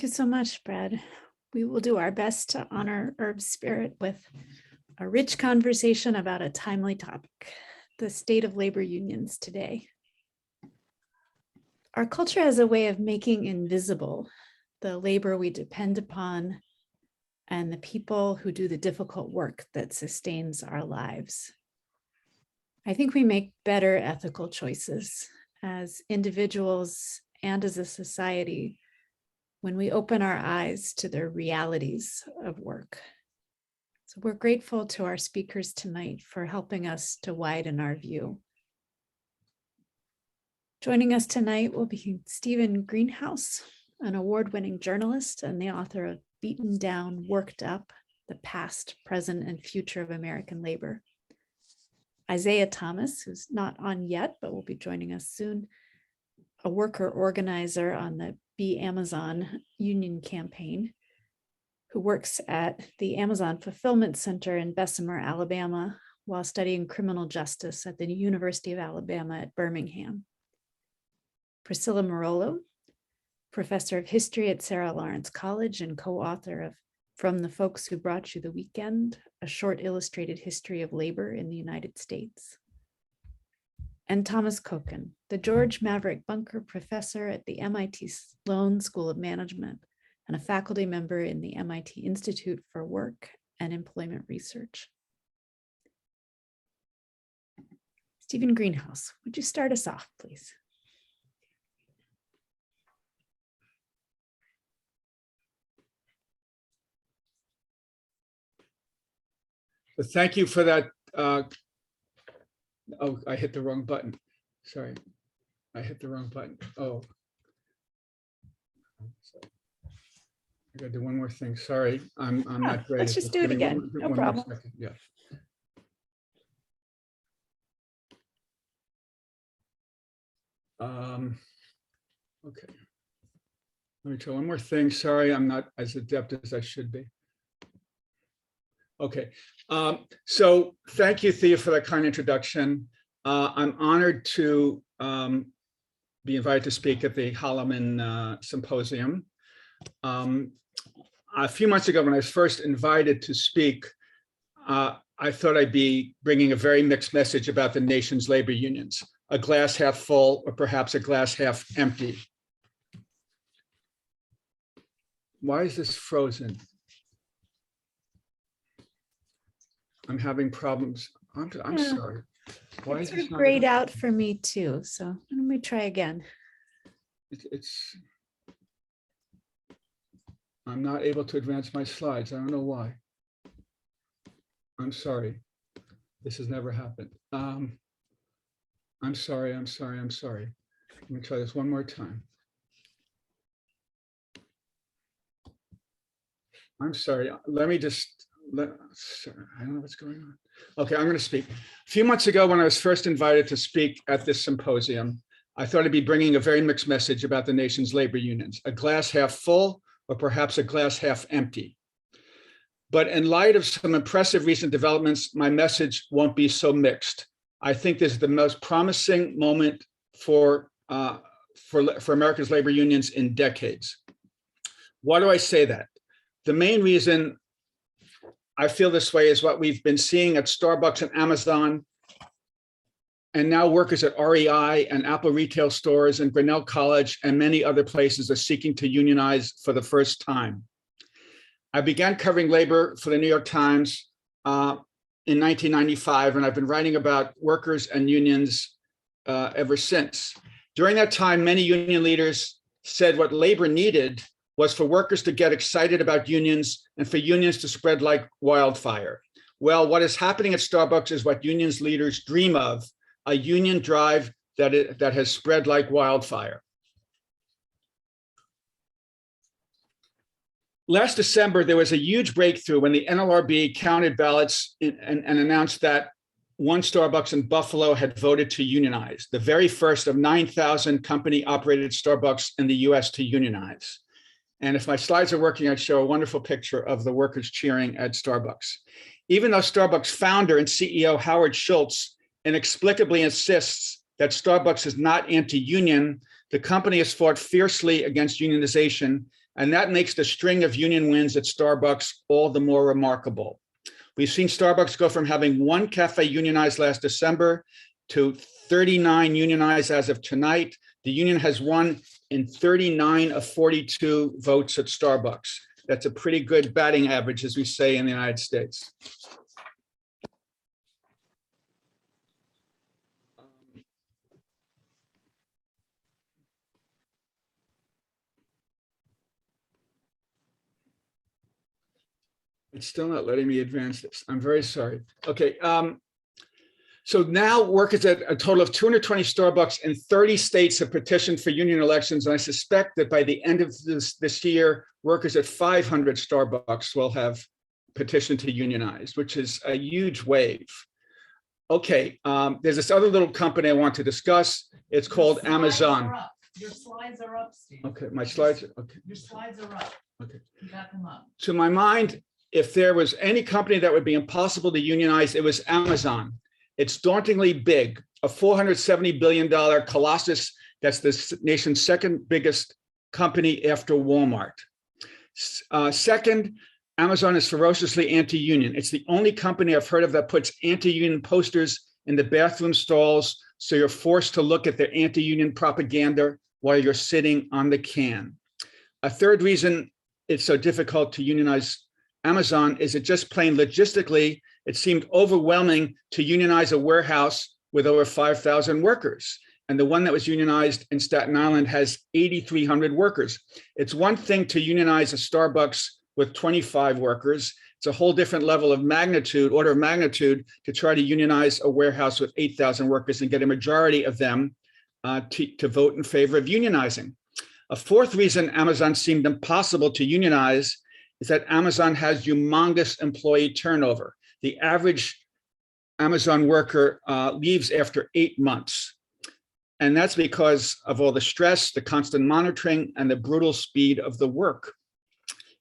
you so much, Brad. We will do our best to honor Herb's spirit with a rich conversation about a timely topic, the state of labor unions today. Our culture has a way of making invisible the labor we depend upon and the people who do the difficult work that sustains our lives. I think we make better ethical choices as individuals and as a society when we open our eyes to the realities of work. So we're grateful to our speakers tonight for helping us to widen our view. Joining us tonight will be Stephen Greenhouse, an award-winning journalist and the author of Beaten Down, Worked Up, The Past, Present, and Future of American Labor. Isaiah Thomas, who's not on yet, but will be joining us soon, a worker organizer on the Be Amazon union campaign, who works at the Amazon Fulfillment Center in Bessemer, Alabama, while studying criminal justice at the University of Alabama at Birmingham. Priscilla Marolo, professor of history at Sarah Lawrence College and co-author of From the Folks Who Brought You the Weekend, a short illustrated history of labor in the United States. And Thomas Kochan, the George Maverick Bunker Professor at the MIT Sloan School of Management and a faculty member in the MIT Institute for Work and Employment Research. Stephen Greenhouse, would you start us off, please? Well, thank you for that. Oh, I hit the wrong button. Sorry, I hit the wrong button. Oh, I gotta do one more thing. Sorry, I'm not great. Let's just do it again. No problem. Yeah. Okay. Let me try one more thing. Sorry, I'm not as adept as I should be. Okay, so thank you, Thea, for that kind introduction. I'm honored to be invited to speak at the Hollomon Symposium. A few months ago, when I was first invited to speak, I thought I'd be bringing a very mixed message about the nation's labor unions, a glass half full or perhaps a glass half empty. Why is this frozen? I'm having problems. I'm sorry. Why is it grayed out for me too? So let me try again. I'm not able to advance my slides. I don't know why. I'm sorry. This has never happened. I'm sorry. Let me try this one more time. I'm sorry. Let me just. Sorry, I don't know what's going on. Okay, I'm going to speak. A few months ago, when I was first invited to speak at this symposium, I thought I'd be bringing a very mixed message about the nation's labor unions, a glass half full or perhaps a glass half empty. But in light of some impressive recent developments, my message won't be so mixed. I think this is the most promising moment for America's labor unions in decades. Why do I say that? The main reason I feel this way is what we've been seeing at Starbucks and Amazon, and now workers at REI and Apple retail stores and Grinnell College and many other places are seeking to unionize for the first time. I began covering labor for the New York Times in 1995, and I've been writing about workers and unions ever since. During that time, many union leaders said what labor needed was for workers to get excited about unions and for unions to spread like wildfire. Well, what is happening at Starbucks is what unions leaders dream of, a union drive that has spread like wildfire. Last December, there was a huge breakthrough when the NLRB counted ballots and announced that one Starbucks in Buffalo had voted to unionize, the very first of 9,000 company-operated Starbucks in the US to unionize. And if my slides are working, I'd show a wonderful picture of the workers cheering at Starbucks. Even though Starbucks founder and CEO Howard Schultz inexplicably insists that Starbucks is not anti-union, the company has fought fiercely against unionization And that makes the string of union wins at Starbucks all the more remarkable. We've seen Starbucks go from having one cafe unionized last December to 39 unionized as of tonight. The union has won in 39 of 42 votes at Starbucks. That's a pretty good batting average, as we say in the United States. It's still not letting me advance this. I'm very sorry. Okay. So now workers at a total of 220 Starbucks in 30 states have petitioned for union elections. And I suspect that by the end of this year, workers at 500 Starbucks will have petitioned to unionize, which is a huge wave. Okay, there's this other little company I want to discuss. It's called Amazon. Your slides are up, Steve. Okay, my slides, okay. Your slides are up. Okay. You got them up. To my mind, if there was any company that would be impossible to unionize, it was Amazon. It's dauntingly big, a $470 billion colossus. That's the nation's second biggest company after Walmart. Second, Amazon is ferociously anti-union. It's the only company I've heard of that puts anti-union posters in the bathroom stalls, so you're forced to look at their anti-union propaganda while you're sitting on the can. A third reason it's so difficult to unionize Amazon is it just plain logistically, it seemed overwhelming to unionize a warehouse with over 5,000 workers. And the one that was unionized in Staten Island has 8,300 workers. It's one thing to unionize a Starbucks with 25 workers. It's a whole different level of magnitude, order of magnitude, to try to unionize a warehouse with 8,000 workers and get a majority of them to vote in favor of unionizing. A fourth reason Amazon seemed impossible to unionize is that Amazon has humongous employee turnover. The average Amazon worker leaves after 8 months. And that's because of all the stress, the constant monitoring, and the brutal speed of the work.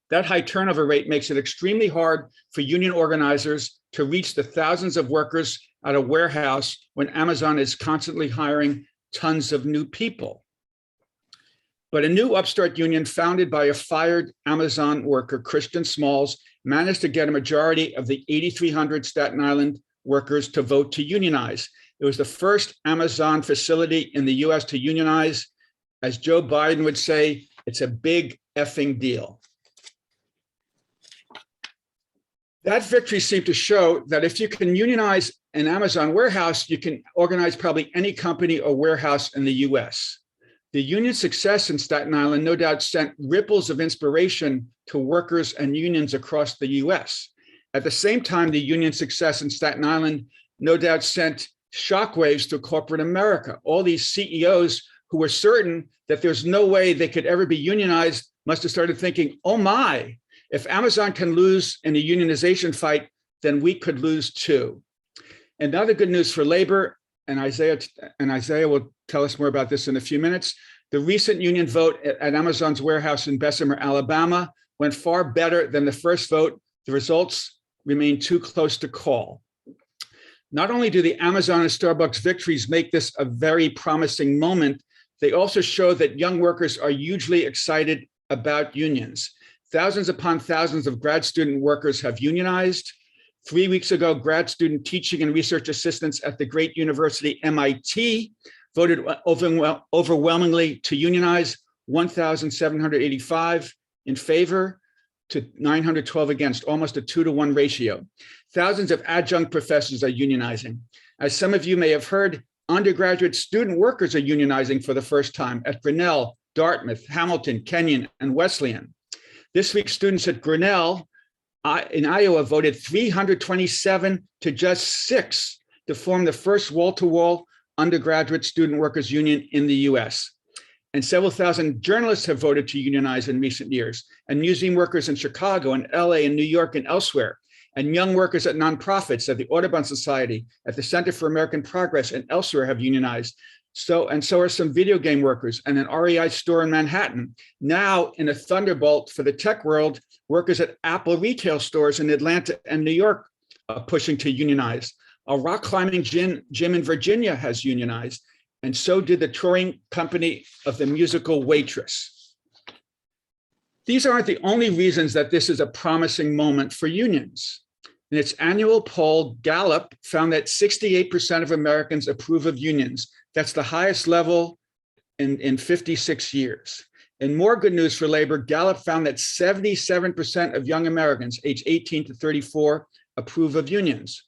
That high turnover rate makes it extremely hard for union organizers to reach the thousands of workers at a warehouse when Amazon is constantly hiring tons of new people. But a new upstart union founded by a fired Amazon worker, Christian Smalls, managed to get a majority of the 8,300 Staten Island workers to vote to unionize. It was the first Amazon facility in the US to unionize. As Joe Biden would say, it's a big effing deal. That victory seemed to show that if you can unionize an Amazon warehouse, you can organize probably any company or warehouse in the US. The union success in Staten Island no doubt sent ripples of inspiration to workers and unions across the US. At the same time, the union success in Staten Island no doubt sent shockwaves to corporate America. All these CEOs who were certain that there's no way they could ever be unionized must have started thinking, oh my, if Amazon can lose in a unionization fight, then we could lose too. Another good news for labor, and Isaiah will tell us more about this in a few minutes. The recent union vote at Amazon's warehouse in Bessemer, Alabama, went far better than the first vote. The results remain too close to call. Not only do the Amazon and Starbucks victories make this a very promising moment, they also show that young workers are hugely excited about unions. Thousands upon thousands of grad student workers have unionized. 3 weeks ago, grad student teaching and research assistants at the great university MIT voted overwhelmingly to unionize, 1,785 in favor to 912 against, almost a 2-to-1 ratio. Thousands of adjunct professors are unionizing. As some of you may have heard, undergraduate student workers are unionizing for the first time at Grinnell, Dartmouth, Hamilton, Kenyon, and Wesleyan. This week, students at Grinnell in Iowa voted 327 to just 6 to form the first wall-to-wall undergraduate student workers union in the US. And several thousand journalists have voted to unionize in recent years, and museum workers in Chicago and LA and New York and elsewhere, and young workers at nonprofits, at the Audubon Society, at the Center for American Progress and elsewhere have unionized. So are some video game workers and an REI store in Manhattan. Now, in a thunderbolt for the tech world, workers at Apple retail stores in Atlanta and New York are pushing to unionize. A rock climbing gym in Virginia has unionized, and so did the touring company of the musical Waitress. These aren't the only reasons that this is a promising moment for unions. In its annual poll, Gallup found that 68% of Americans approve of unions. That's the highest level in 56 years. And more good news for labor, Gallup found that 77% of young Americans aged 18 to 34 approve of unions.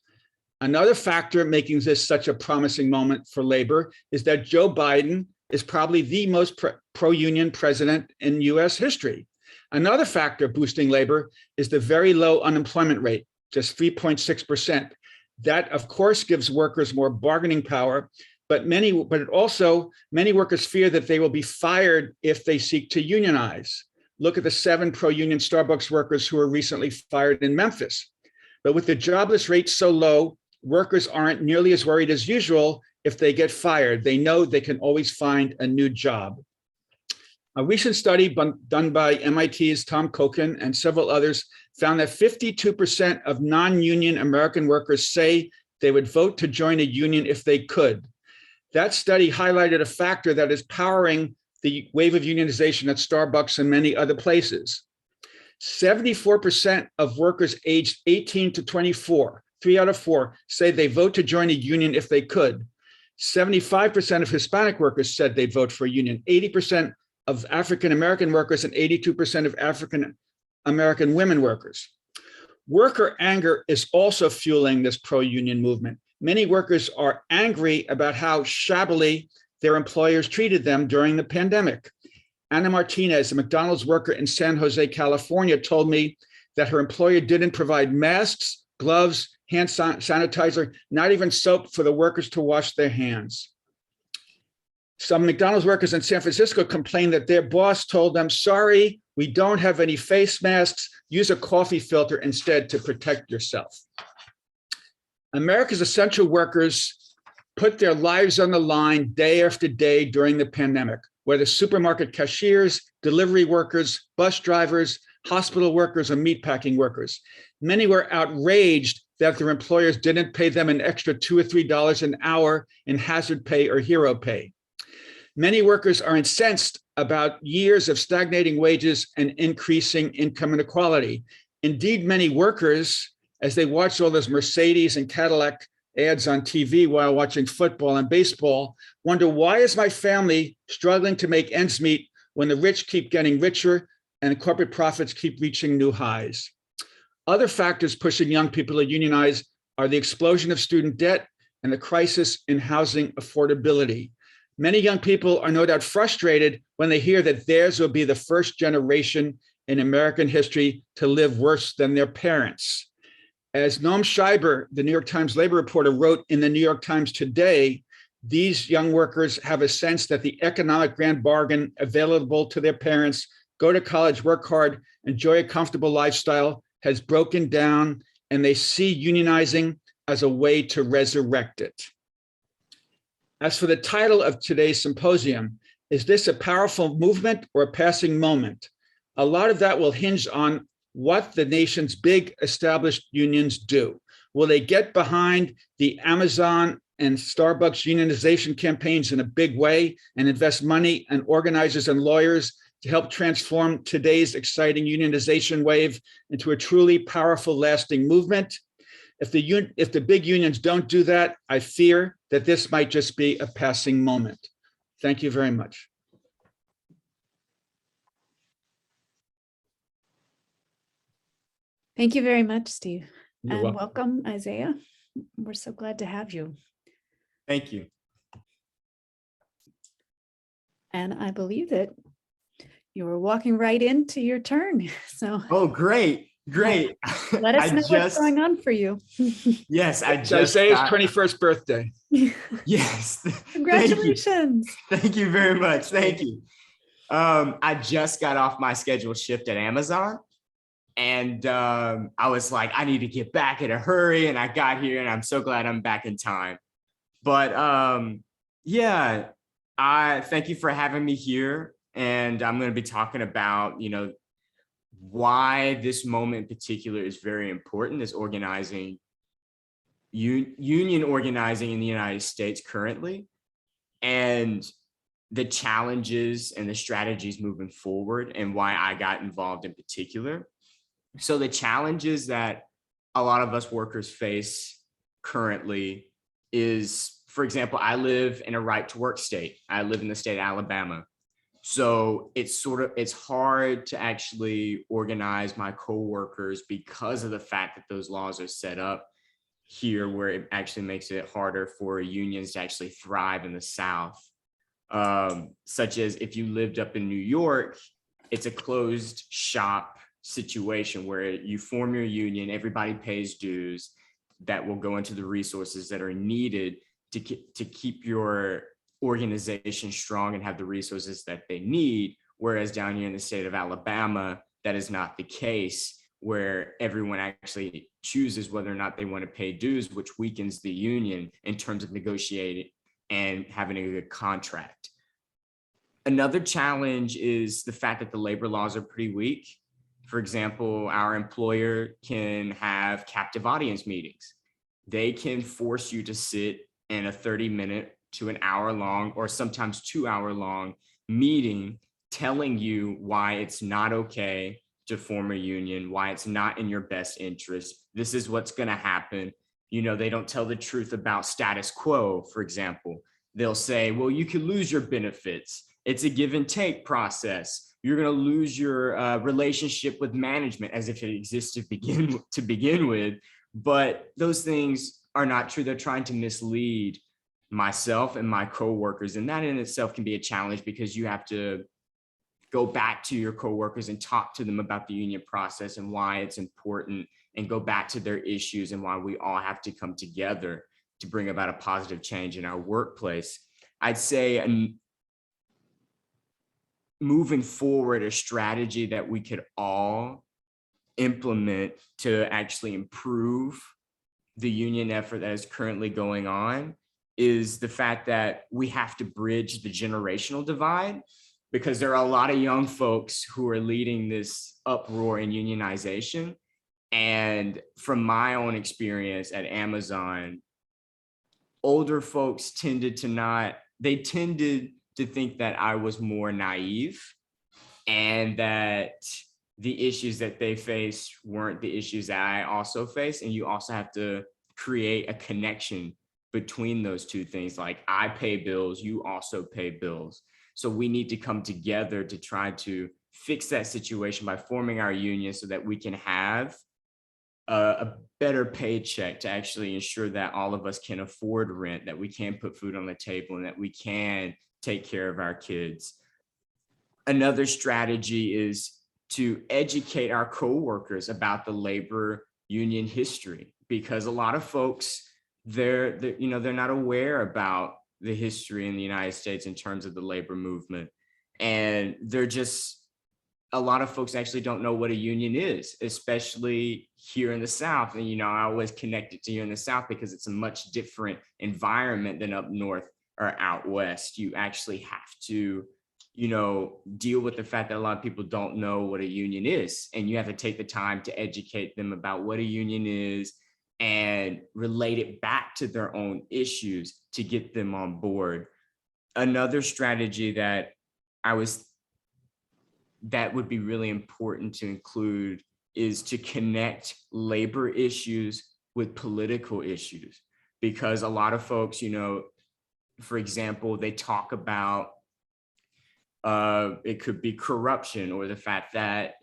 Another factor making this such a promising moment for labor is that Joe Biden is probably the most pro-union president in US history. Another factor boosting labor is the very low unemployment rate, just 3.6%. That, of course, gives workers more bargaining power, but many workers fear that they will be fired if they seek to unionize. Look at the 7 pro-union Starbucks workers who were recently fired in Memphis. But with the jobless rate so low, workers aren't nearly as worried as usual if they get fired. They know they can always find a new job. A recent study done by MIT's Tom Kochan and several others found that 52% of non-union American workers say they would vote to join a union if they could. That study highlighted a factor that is powering the wave of unionization at Starbucks and many other places. 74% of workers aged 18 to 24, 3 out of 4, say they vote to join a union if they could. 75% of Hispanic workers said they'd vote for a union. 80% of African-American workers and 82% of African-American women workers. Worker anger is also fueling this pro-union movement. Many workers are angry about how shabbily their employers treated them during the pandemic. Anna Martinez, a McDonald's worker in San Jose, California, told me that her employer didn't provide masks, gloves, hand sanitizer, not even soap for the workers to wash their hands. Some McDonald's workers in San Francisco complained that their boss told them, sorry, we don't have any face masks, use a coffee filter instead to protect yourself. America's essential workers put their lives on the line day after day during the pandemic, whether supermarket cashiers, delivery workers, bus drivers, hospital workers, or meatpacking workers. Many were outraged that their employers didn't pay them an extra $2 or $3 an hour in hazard pay or hero pay. Many workers are incensed about years of stagnating wages and increasing income inequality. Indeed, many workers, as they watch all those Mercedes and Cadillac ads on TV while watching football and baseball, wonder, why is my family struggling to make ends meet when the rich keep getting richer and corporate profits keep reaching new highs? Other factors pushing young people to unionize are the explosion of student debt and the crisis in housing affordability. Many young people are no doubt frustrated when they hear that theirs will be the first generation in American history to live worse than their parents. As Noam Scheiber, the New York Times labor reporter, wrote in the New York Times today, these young workers have a sense that the economic grand bargain available to their parents, go to college, work hard, enjoy a comfortable lifestyle, has broken down, and they see unionizing as a way to resurrect it. As for the title of today's symposium, is this a powerful movement or a passing moment? A lot of that will hinge on what the nation's big established unions do. Will they get behind the Amazon and Starbucks unionization campaigns in a big way and invest money and organizers and lawyers to help transform today's exciting unionization wave into a truly powerful, lasting movement? If the big unions don't do that, I fear that this might just be a passing moment. Thank you very much. Thank you very much, Steve. You're And welcome. welcome, Isaiah. We're so glad to have you. Thank you. And I believe that you were walking right into your turn. So Oh, great. Great. let us know what's going on for you. Yes, I It's just Isaiah's got- 21st birthday. Yes. Congratulations. Thank you very much. Thank you. I just got off my scheduled shift at Amazon. And I was like, I need to get back in a hurry. And I got here and I'm so glad I'm back in time. But yeah, I thank you for having me here. And I'm going to be talking about, why this moment in particular is very important is organizing, union organizing in the United States currently. And the challenges and the strategies moving forward and why I got involved in particular. So the challenges that a lot of us workers face currently is, for example, I live in a right to work state. I live in the state of Alabama. So it's hard to actually organize my coworkers because of the fact that those laws are set up here, where it actually makes it harder for unions to actually thrive in the South. Such as if you lived up in New York, it's a closed shop situation where you form your union, everybody pays dues that will go into the resources that are needed to keep your organization strong and have the resources that they need. Whereas down here in the state of Alabama, that is not the case, where everyone actually chooses whether or not they want to pay dues, which weakens the union in terms of negotiating and having a good contract. Another challenge is the fact that the labor laws are pretty weak. For example, our employer can have captive audience meetings. They can force you to sit in a 30-minute to an hour long, or sometimes 2-hour long meeting, telling you why it's not okay to form a union, why it's not in your best interest. This is what's going to happen. You know, they don't tell the truth about status quo, for example. They'll say, well, you can lose your benefits. It's a give and take process. You're going to lose your relationship with management, as if it exists to begin with. But those things are not true. They're trying to mislead myself and my coworkers. And that in itself can be a challenge, because you have to go back to your coworkers and talk to them about the union process and why it's important, and go back to their issues and why we all have to come together to bring about a positive change in our workplace. I'd say moving forward, a strategy that we could all implement to actually improve the union effort that is currently going on is the fact that we have to bridge the generational divide, because there are a lot of young folks who are leading this uproar in unionization. And from my own experience at Amazon, older folks tended to think that I was more naive, and that the issues that they face weren't the issues that I also face. And you also have to create a connection between those two things. Like, I pay bills, you also pay bills. So we need to come together to try to fix that situation by forming our union, so that we can have a better paycheck to actually ensure that all of us can afford rent, that we can put food on the table, and that we can take care of our kids. Another strategy is to educate our coworkers about the labor union history, because a lot of folks, they're not aware about the history in the United States in terms of the labor movement. And a lot of folks actually don't know what a union is, especially here in the South. And, I always connect it to here in the South because it's a much different environment than up north or out west. You actually have to, deal with the fact that a lot of people don't know what a union is. And you have to take the time to educate them about what a union is and relate it back to their own issues to get them on board. Another strategy that would be really important to include is to connect labor issues with political issues, because a lot of folks, for example, they talk about it could be corruption, or the fact that,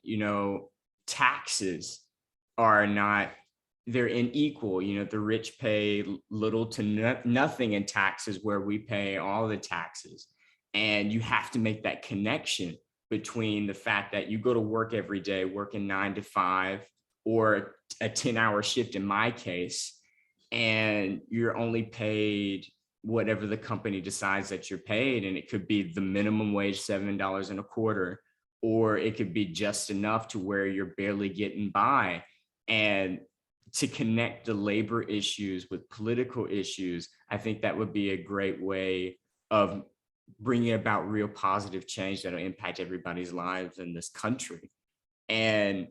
taxes are not, they're unequal. The rich pay little to nothing in taxes, where we pay all the taxes. And you have to make that connection between the fact that you go to work every day, working 9 to 5 or a 10-hour shift in my case, and you're only paid whatever the company decides that you're paid. And it could be the minimum wage, $7.25, or it could be just enough to where you're barely getting by. And to connect the labor issues with political issues, I think that would be a great way of bringing about real positive change that will impact everybody's lives in this country. And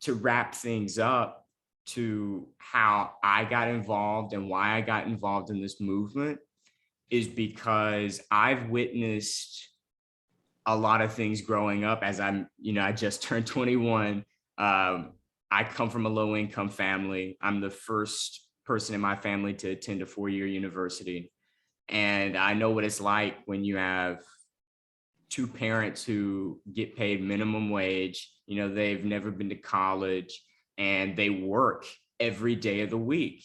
to wrap things up, to how I got involved and why I got involved in this movement, is because I've witnessed a lot of things growing up as I just turned 21. I come from a low income family. I'm the first person in my family to attend a 4-year university. And I know what it's like when you have two parents who get paid minimum wage. They've never been to college and they work every day of the week.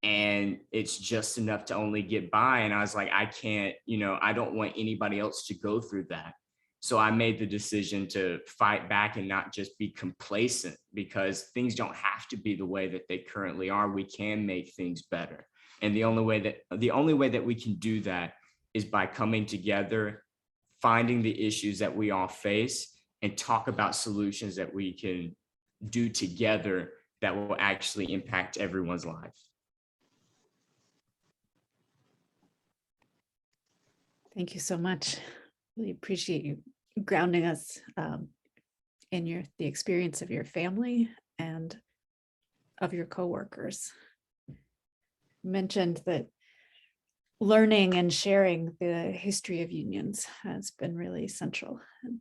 And it's just enough to only get by. And I was like, I can't, I don't want anybody else to go through that. So I made the decision to fight back and not just be complacent, because things don't have to be the way that they currently are. We can make things better. And the only way that we can do that is by coming together, finding the issues that we all face, and talk about solutions that we can do together that will actually impact everyone's life. Thank you so much. Really appreciate you grounding us in the experience of your family and of your coworkers. You mentioned that learning and sharing the history of unions has been really central. And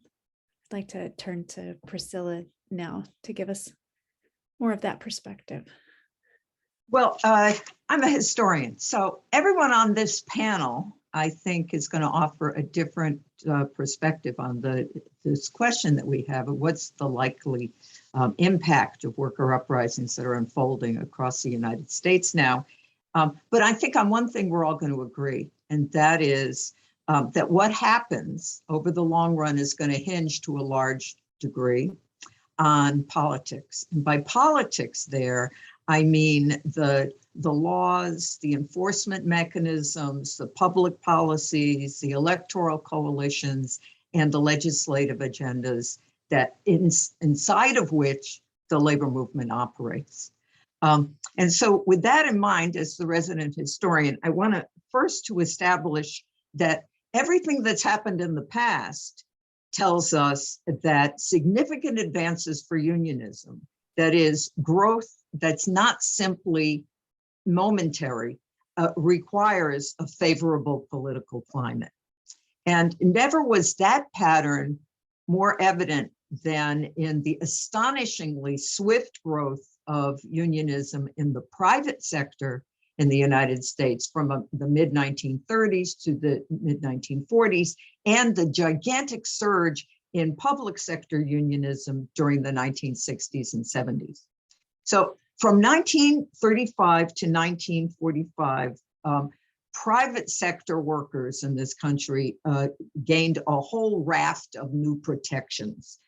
I'd like to turn to Priscilla now to give us more of that perspective. Well, I'm a historian, so everyone on this panel, I think, is going to offer a different perspective on this question that we have of what's the likely impact of worker uprisings that are unfolding across the United States now. But I think on one thing we're all going to agree, and that is that what happens over the long run is going to hinge to a large degree on politics. And by politics there, I mean the laws, the enforcement mechanisms, the public policies, the electoral coalitions, and the legislative agendas that inside of which the labor movement operates. And so with that in mind, as the resident historian, I want to first to establish that everything that's happened in the past tells us that significant advances for unionism, that is growth that's not simply momentary, requires a favorable political climate. And never was that pattern more evident than in the astonishingly swift growth of unionism in the private sector in the United States from the mid-1930s to the mid-1940s, and the gigantic surge in public sector unionism during the 1960s and 70s. So from 1935 to 1945, private sector workers in this country gained a whole raft of new protections.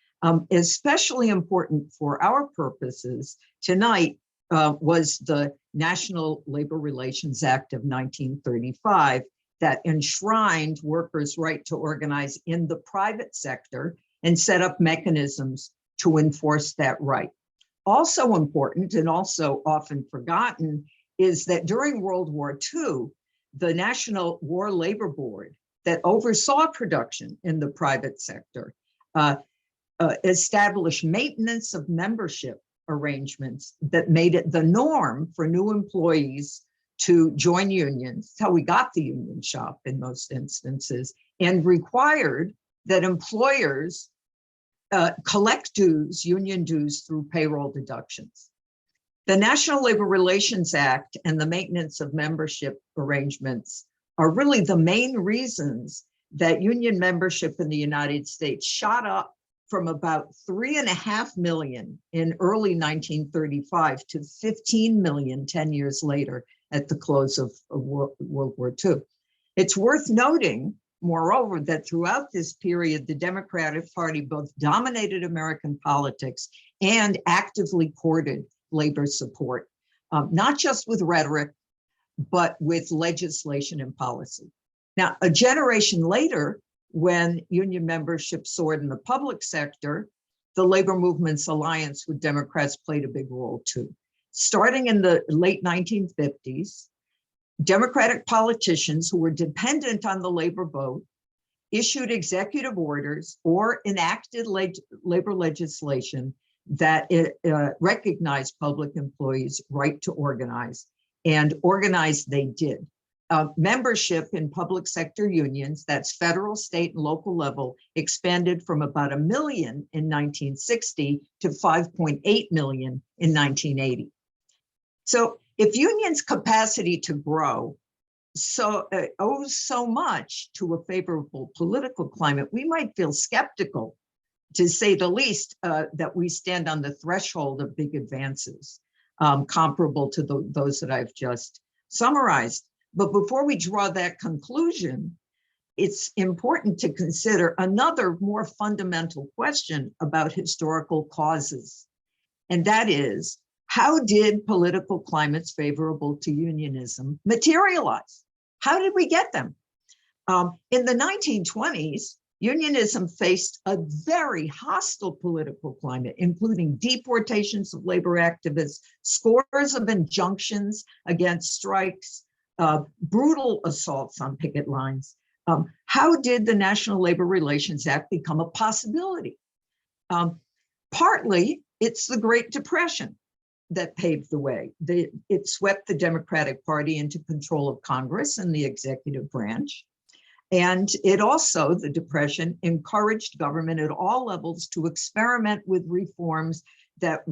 Especially important for our purposes tonight was the National Labor Relations Act of 1935 that enshrined workers' right to organize in the private sector and set up mechanisms to enforce that right. Also important, and also often forgotten, is that during World War II, the National War Labor Board that oversaw production in the private sector established maintenance of membership arrangements that made it the norm for new employees to join unions. That's how we got the union shop in most instances, and required that employers collect dues, union dues, through payroll deductions. The National Labor Relations Act and the maintenance of membership arrangements are really the main reasons that union membership in the United States shot up from about 3.5 million in early 1935 to 15 million 10 years later at the close of World War II. It's worth noting, moreover, that throughout this period, the Democratic Party both dominated American politics and actively courted labor support, not just with rhetoric, but with legislation and policy. Now, a generation later, when union membership soared in the public sector, the labor movement's alliance with Democrats played a big role too. Starting in the late 1950s, Democratic politicians who were dependent on the labor vote issued executive orders or enacted labor legislation that recognized public employees' right to organize, and organize they did. Membership in public sector unions, that's federal, state, and local level, expanded from about 1 million in 1960 to 5.8 million in 1980. So if unions' capacity to grow owes so much to a favorable political climate, we might feel skeptical, to say the least, that we stand on the threshold of big advances, comparable to those that I've just summarized. But before we draw that conclusion, it's important to consider another more fundamental question about historical causes. And that is, how did political climates favorable to unionism materialize? How did we get them? In the 1920s, unionism faced a very hostile political climate, including deportations of labor activists, scores of injunctions against strikes, brutal assaults on picket lines. How did the National Labor Relations Act become a possibility? Partly, it's the Great Depression that paved the way. It swept the Democratic Party into control of Congress and the executive branch. And it also, the Depression, encouraged government at all levels to experiment with reforms that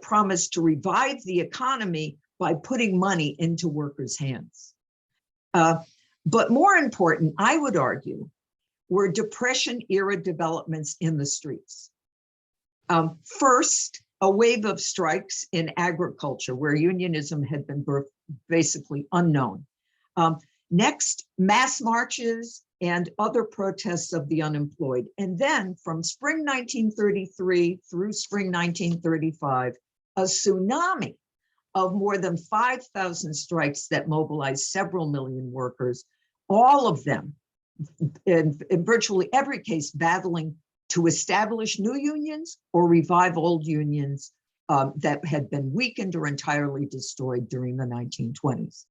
promised to revive the economy by putting money into workers' hands. But more important, I would argue, were Depression-era developments in the streets. First, a wave of strikes in agriculture, where unionism had been basically unknown. Next, mass marches and other protests of the unemployed. And then from spring 1933 through spring 1935, a tsunami of more than 5,000 strikes that mobilized several million workers, all of them, in virtually every case, battling to establish new unions or revive old unions that had been weakened or entirely destroyed during the 1920s.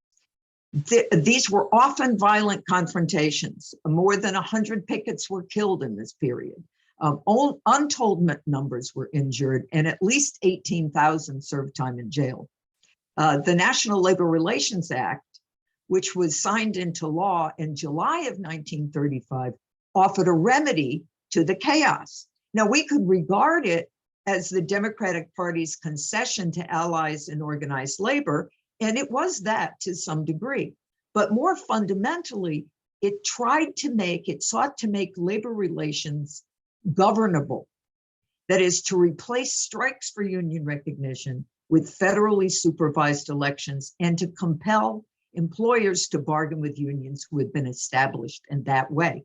These were often violent confrontations. More than 100 pickets were killed in this period. Untold numbers were injured, and at least 18,000 served time in jail. The National Labor Relations Act, which was signed into law in July of 1935, offered a remedy to the chaos. Now, we could regard it as the Democratic Party's concession to allies in organized labor, and it was that to some degree. But more fundamentally, it sought to make labor relations governable. That is, to replace strikes for union recognition with federally supervised elections, and to compel employers to bargain with unions who had been established in that way.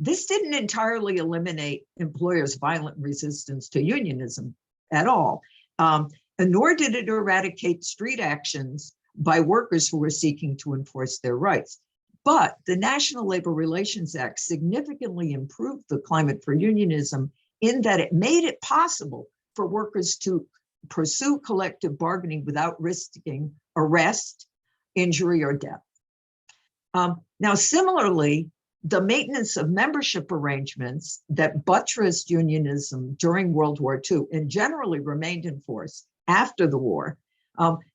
This didn't entirely eliminate employers' violent resistance to unionism at all, and nor did it eradicate street actions by workers who were seeking to enforce their rights. But the National Labor Relations Act significantly improved the climate for unionism in that it made it possible for workers to pursue collective bargaining without risking arrest, injury, or death. Now, similarly, the maintenance of membership arrangements that buttressed unionism during World War II and generally remained in force after the war,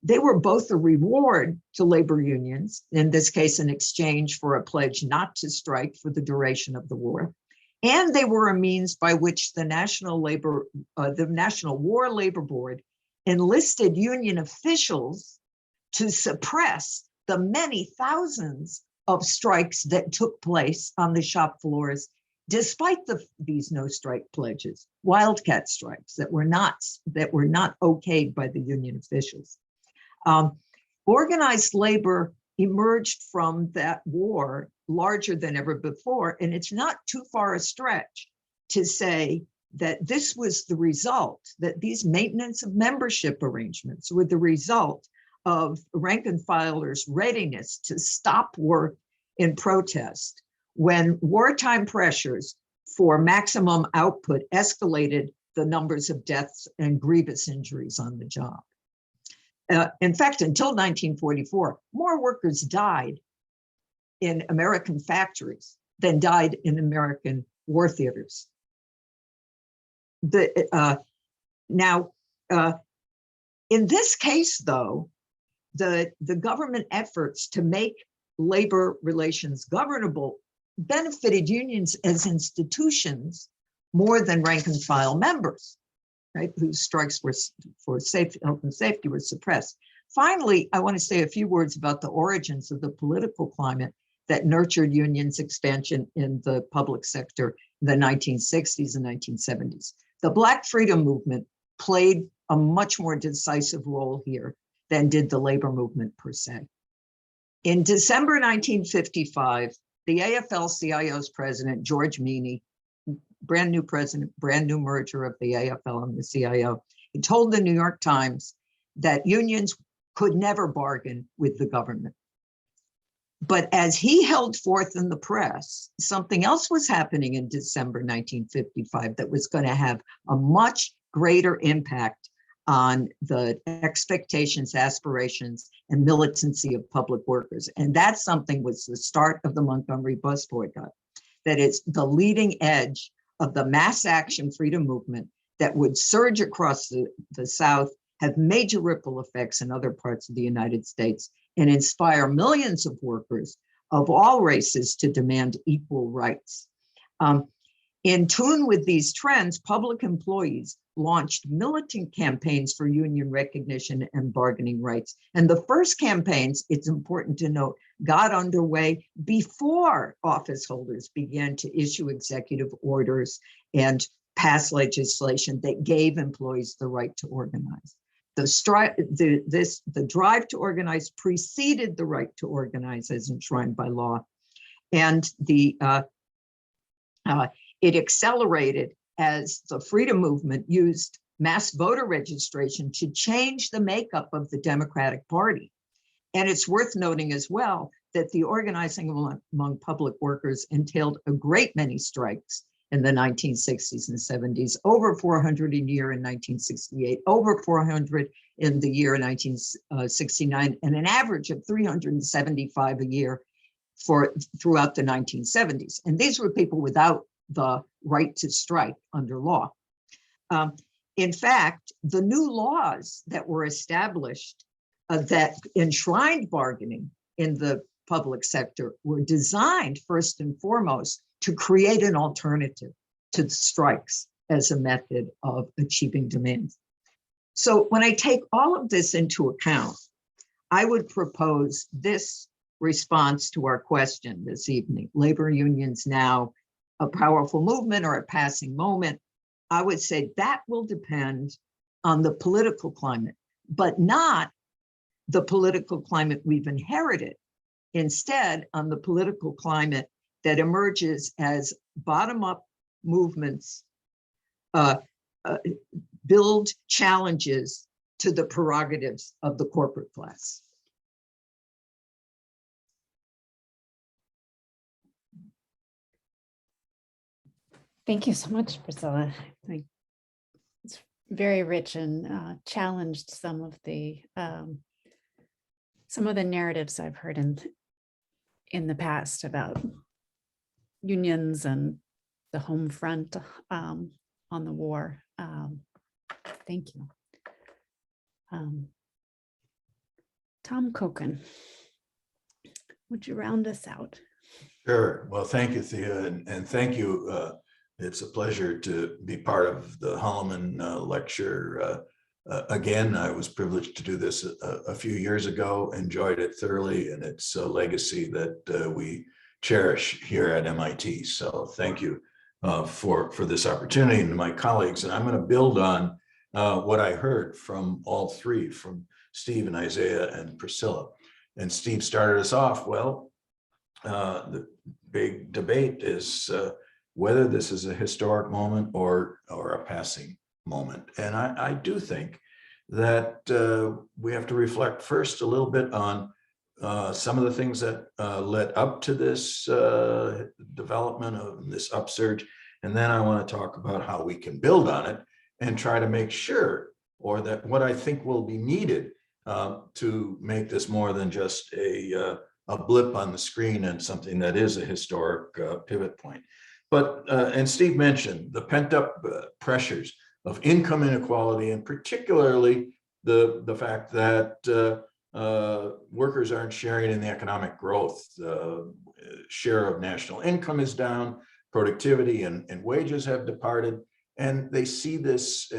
they were both a reward to labor unions, in this case, in exchange for a pledge not to strike for the duration of the war, and they were a means by which the National War Labor Board enlisted union officials to suppress the many thousands of strikes that took place on the shop floors, despite these no strike pledges, wildcat strikes that were not okayed by the union officials. Organized labor emerged from that war larger than ever before, and it's not too far a stretch to say that this was the result, that these maintenance of membership arrangements were the result of rank and filers' readiness to stop work in protest when wartime pressures for maximum output escalated the numbers of deaths and grievous injuries on the job. In fact, until 1944, more workers died in American factories than died in American war theaters. In this case, though, the government efforts to make labor relations governable benefited unions as institutions more than rank and file members, right, whose strikes were for safety, health and safety were suppressed. Finally, I want to say a few words about the origins of the political climate that nurtured unions' expansion in the public sector in the 1960s and 1970s. The Black Freedom Movement played a much more decisive role here than did the labor movement per se. In December 1955, the AFL-CIO's president, George Meany, brand new president, brand new merger of the AFL and the CIO, he told the New York Times that unions could never bargain with the government. But as he held forth in the press, something else was happening in December 1955 that was going to have a much greater impact on the expectations, aspirations, and militancy of public workers. And that something was the start of the Montgomery bus boycott. That is the leading edge of the mass action freedom movement that would surge across the South, have major ripple effects in other parts of the United States, and inspire millions of workers of all races to demand equal rights. In tune with these trends, public employees launched militant campaigns for union recognition and bargaining rights. And the first campaigns, it's important to note, got underway before office holders began to issue executive orders and pass legislation that gave employees the right to organize. The drive to organize preceded the right to organize as enshrined by law. And it accelerated as the freedom movement used mass voter registration to change the makeup of the Democratic Party. And it's worth noting as well that the organizing among public workers entailed a great many strikes in the 1960s and 70s, over 400 a year in 1968, over 400 in the year 1969, and an average of 375 a year throughout the 1970s. And these were people without the right to strike under law. In fact, the new laws that were established that enshrined bargaining in the public sector were designed first and foremost to create an alternative to strikes as a method of achieving demands. So when I take all of this into account, I would propose this response to our question this evening: labor unions now a powerful movement or a passing moment? I would say that will depend on the political climate, but not the political climate we've inherited. Instead, on the political climate that emerges as bottom-up movements build challenges to the prerogatives of the corporate class. Thank you so much, Priscilla. I think it's very rich and challenged some of the narratives I've heard in the past about unions and the home front on the war. Thank you. Tom Kochan, would you round us out? Sure. Well, thank you, Thea, and thank you. It's a pleasure to be part of the Hollomon lecture. Again, I was privileged to do this a few years ago, enjoyed it thoroughly, and it's a legacy that we cherish here at MIT. So thank you for this opportunity, and my colleagues. And I'm going to build on what I heard from all three, from Steve and Isaiah and Priscilla. And Steve started us off, well, the big debate is whether this is a historic moment or a passing moment. And I do think that we have to reflect first a little bit on some of the things that led up to this development of this upsurge. And then I want to talk about how we can build on it and try to make sure, or that what I think will be needed to make this more than just a blip on the screen and something that is a historic pivot point. But, and Steve mentioned the pent up pressures of income inequality, and particularly the fact that workers aren't sharing in the economic growth. Share of national income is down, productivity and wages have departed, and they see this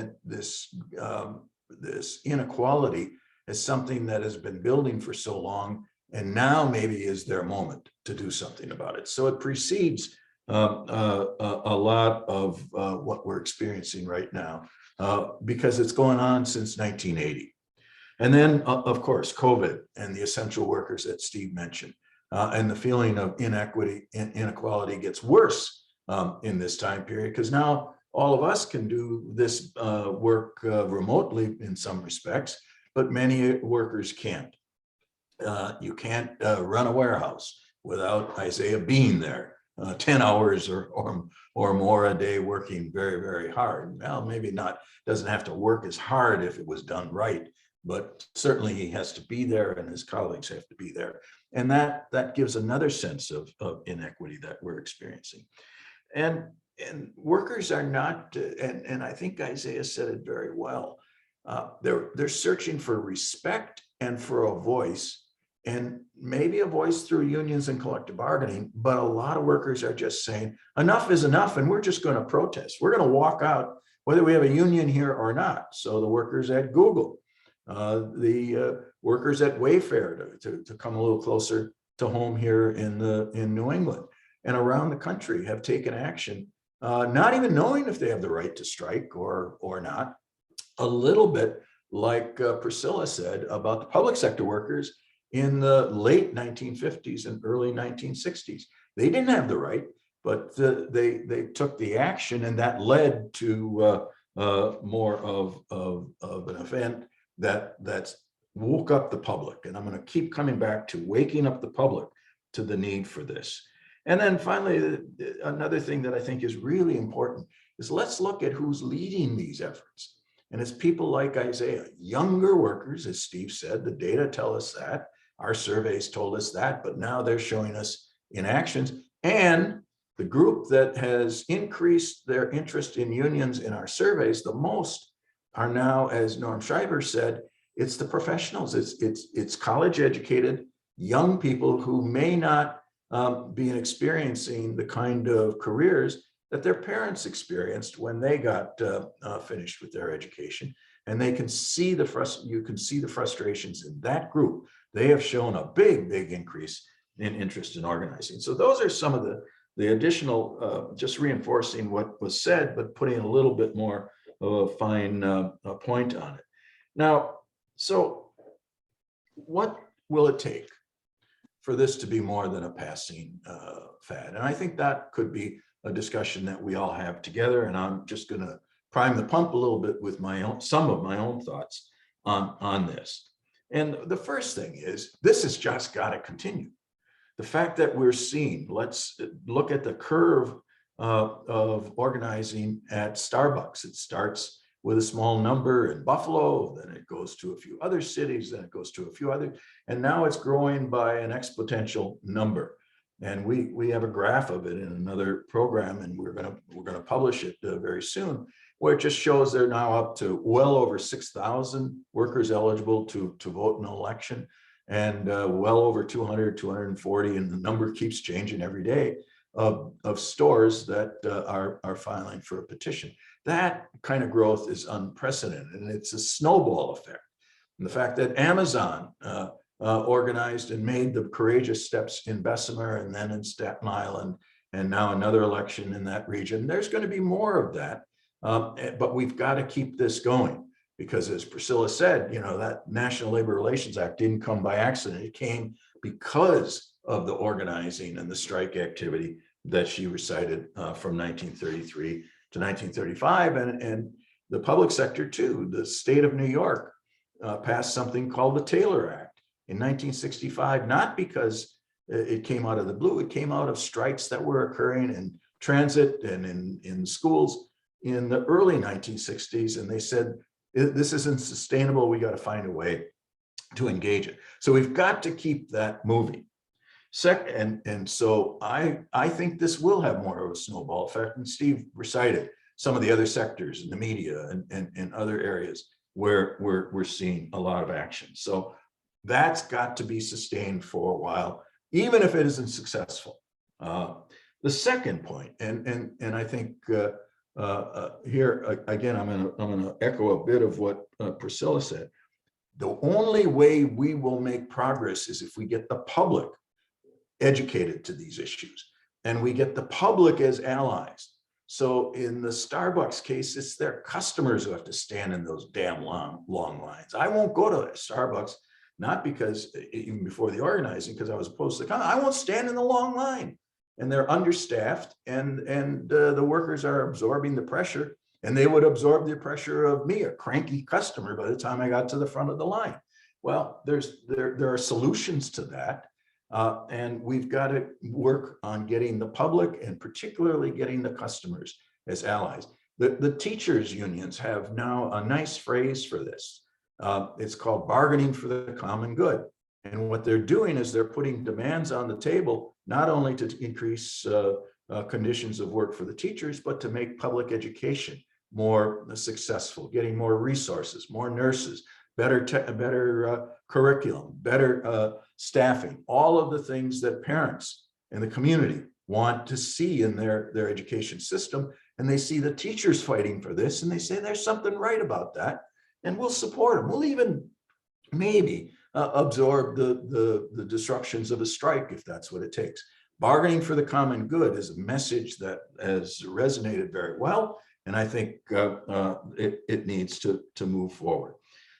inequality as something that has been building for so long, and now maybe is their moment to do something about it. So it precedes a lot of what we're experiencing right now, because it's going on since 1980. And then, of course, COVID and the essential workers that Steve mentioned, and the feeling of inequality gets worse in this time period, because now all of us can do this work remotely in some respects, but many workers can't. You can't run a warehouse without Isaiah being there 10 hours or more a day, working very, very hard. Well, maybe not, doesn't have to work as hard if it was done right, but certainly he has to be there and his colleagues have to be there. And that gives another sense of inequity that we're experiencing. And workers are not, and I think Isaiah said it very well, they're searching for respect and for a voice, and maybe a voice through unions and collective bargaining, but a lot of workers are just saying, enough is enough, and we're just going to protest. We're going to walk out, whether we have a union here or not. So the workers at Google, the workers at Wayfair, to come a little closer to home here in New England and around the country, have taken action, not even knowing if they have the right to strike or not. A little bit like Priscilla said about the public sector workers in the late 1950s and early 1960s. They didn't have the right, but they took the action, and that led to more of an event that woke up the public. And I'm going to keep coming back to waking up the public to the need for this. And then finally, another thing that I think is really important is let's look at who's leading these efforts. And it's people like Isaiah, younger workers, as Steve said. The data tell us that. Our surveys told us that, but now they're showing us in actions. And the group that has increased their interest in unions in our surveys the most are now, as Norm Schreiber said, it's the professionals. It's college educated young people who may not be experiencing the kind of careers that their parents experienced when they got finished with their education. And they can see you can see the frustrations in that group. They have shown a big increase in interest in organizing. So those are some of the additional, just reinforcing what was said, but putting a little bit more of a fine point on it. Now, so what will it take for this to be more than a passing fad? And I think that could be a discussion that we all have together. And I'm just going to prime the pump a little bit with some of my own thoughts on this. And the first thing is, this has just got to continue. The fact that we're seeing, let's look at the curve of organizing at Starbucks. It starts with a small number in Buffalo, then it goes to a few other cities, then it goes to a few other, and now it's growing by an exponential number. And we have a graph of it in another program, and we're gonna publish it very soon, where it just shows they're now up to well over 6,000 workers eligible to vote in an election, and well over 200, 240, and the number keeps changing every day of stores that are filing for a petition. That kind of growth is unprecedented, and it's a snowball effect. And the fact that Amazon organized and made the courageous steps in Bessemer and then in Staten Island, and now another election in that region, there's going to be more of that. But we've got to keep this going, because as Priscilla said, that National Labor Relations Act didn't come by accident. It came because of the organizing and the strike activity that she recited from 1933 to 1935, and the public sector too. The state of New York passed something called the Taylor Act in 1965, not because it came out of the blue. It came out of strikes that were occurring in transit and in schools in the early 1960s. And they said, this isn't sustainable. We got to find a way to engage it. So we've got to keep that moving. Second, and so I think this will have more of a snowball effect. And Steve recited some of the other sectors in the media and other areas where we're seeing a lot of action. So That's got to be sustained for a while, even if it isn't successful. The second point, and I think here again, I'm gonna echo a bit of what Priscilla said. The only way we will make progress is if we get the public educated to these issues and we get the public as allies. So in the Starbucks case, it's their customers who have to stand in those damn long lines. I won't go to Starbucks, not because even before the organizing, because I was opposed to the I won't stand in the long line. And they're understaffed, and the workers are absorbing the pressure, and they would absorb the pressure of me, a cranky customer, by the time I got to the front of the line. Well, there are solutions to that. And we've got to work on getting the public and particularly getting the customers as allies. The teachers' unions have now a nice phrase for this. It's called bargaining for the common good. And what they're doing is they're putting demands on the table, not only to increase conditions of work for the teachers, but to make public education more successful, getting more resources, more nurses, better curriculum, better staffing, all of the things that parents and the community want to see in their education system. And they see the teachers fighting for this, and they say there's something right about that, and we'll support them. We'll even maybe absorb the disruptions of a strike if that's what it takes. Bargaining for the common good is a message that has resonated very well, and I think it needs to move forward.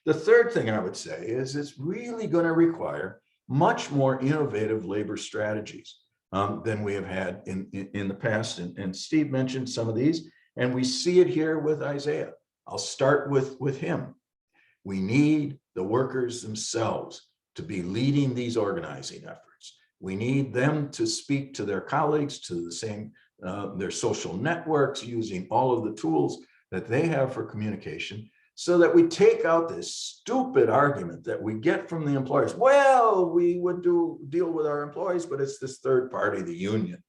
The third thing I would say is it's really going to require much more innovative labor strategies than we have had in the past. And Steve mentioned some of these, and we see it here with Isaiah. I'll start with him. We need the workers themselves to be leading these organizing efforts. We need them to speak to their colleagues, to the same, their social networks, using all of the tools that they have for communication, so that we take out this stupid argument that we get from the employers. Well, we would deal with our employees, but it's this third party, the union.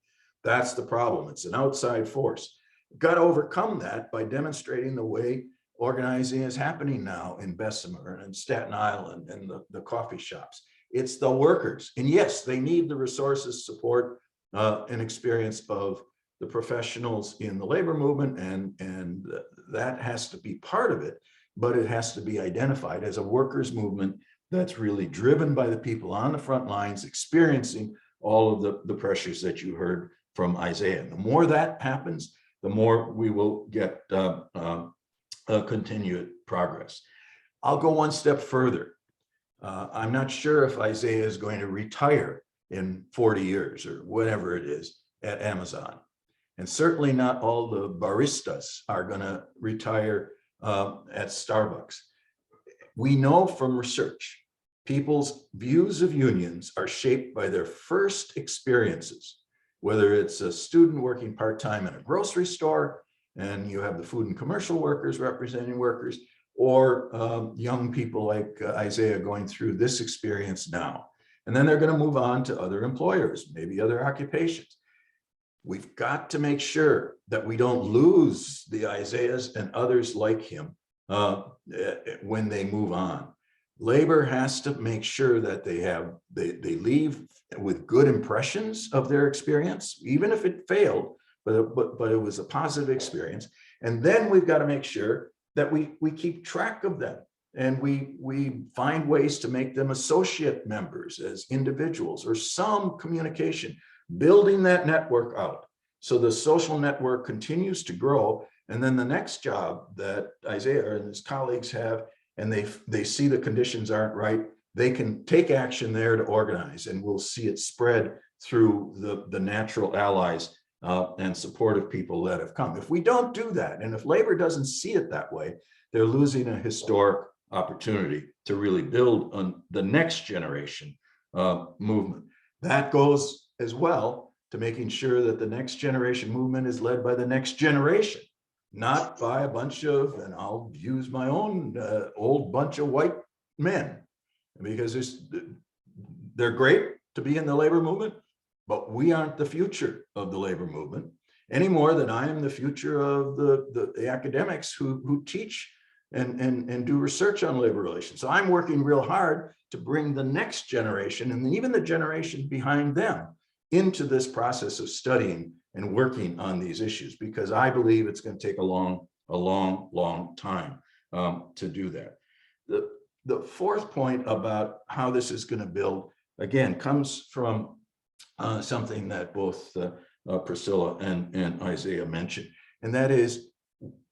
That's the problem. It's an outside force. We've got to overcome that by demonstrating the way organizing is happening now in Bessemer and Staten Island and the coffee shops. It's the workers. And yes, they need the resources, support, and experience of the professionals in the labor movement, and that has to be part of it, but it has to be identified as a workers' movement that's really driven by the people on the front lines, experiencing all of the pressures that you heard from Isaiah. And the more that happens, the more we will get continued progress. I'll go one step further. I'm not sure if Isaiah is going to retire in 40 years or whatever it is at Amazon. And certainly not all the baristas are going to retire at Starbucks. We know from research, people's views of unions are shaped by their first experiences, whether it's a student working part-time in a grocery store, and you have the food and commercial workers representing workers, or young people like Isaiah going through this experience now. And then they're going to move on to other employers, maybe other occupations. We've got to make sure that we don't lose the Isaiahs and others like him when they move on. Labor has to make sure that they leave with good impressions of their experience, even if it failed, but it was a positive experience. And then we've got to make sure that we keep track of them, and we find ways to make them associate members as individuals, or some communication, building that network out so the social network continues to grow. And then the next job that Isaiah and his colleagues have, and they see the conditions aren't right, they can take action there to organize, and we'll see it spread through the natural allies and supportive people that have come. If we don't do that, and if labor doesn't see it that way, they're losing a historic opportunity to really build on the next generation movement. That goes as well to making sure that the next generation movement is led by the next generation, not by a bunch of, and I'll use my own old bunch of white men, because they're great to be in the labor movement, but we aren't the future of the labor movement any more than I am the future of the academics who teach and do research on labor relations. So I'm working real hard to bring the next generation and even the generation behind them into this process of studying and working on these issues, because I believe it's going to take a long time to do that. The fourth point about how this is going to build, again, comes from something that both Priscilla and Isaiah mentioned, and that is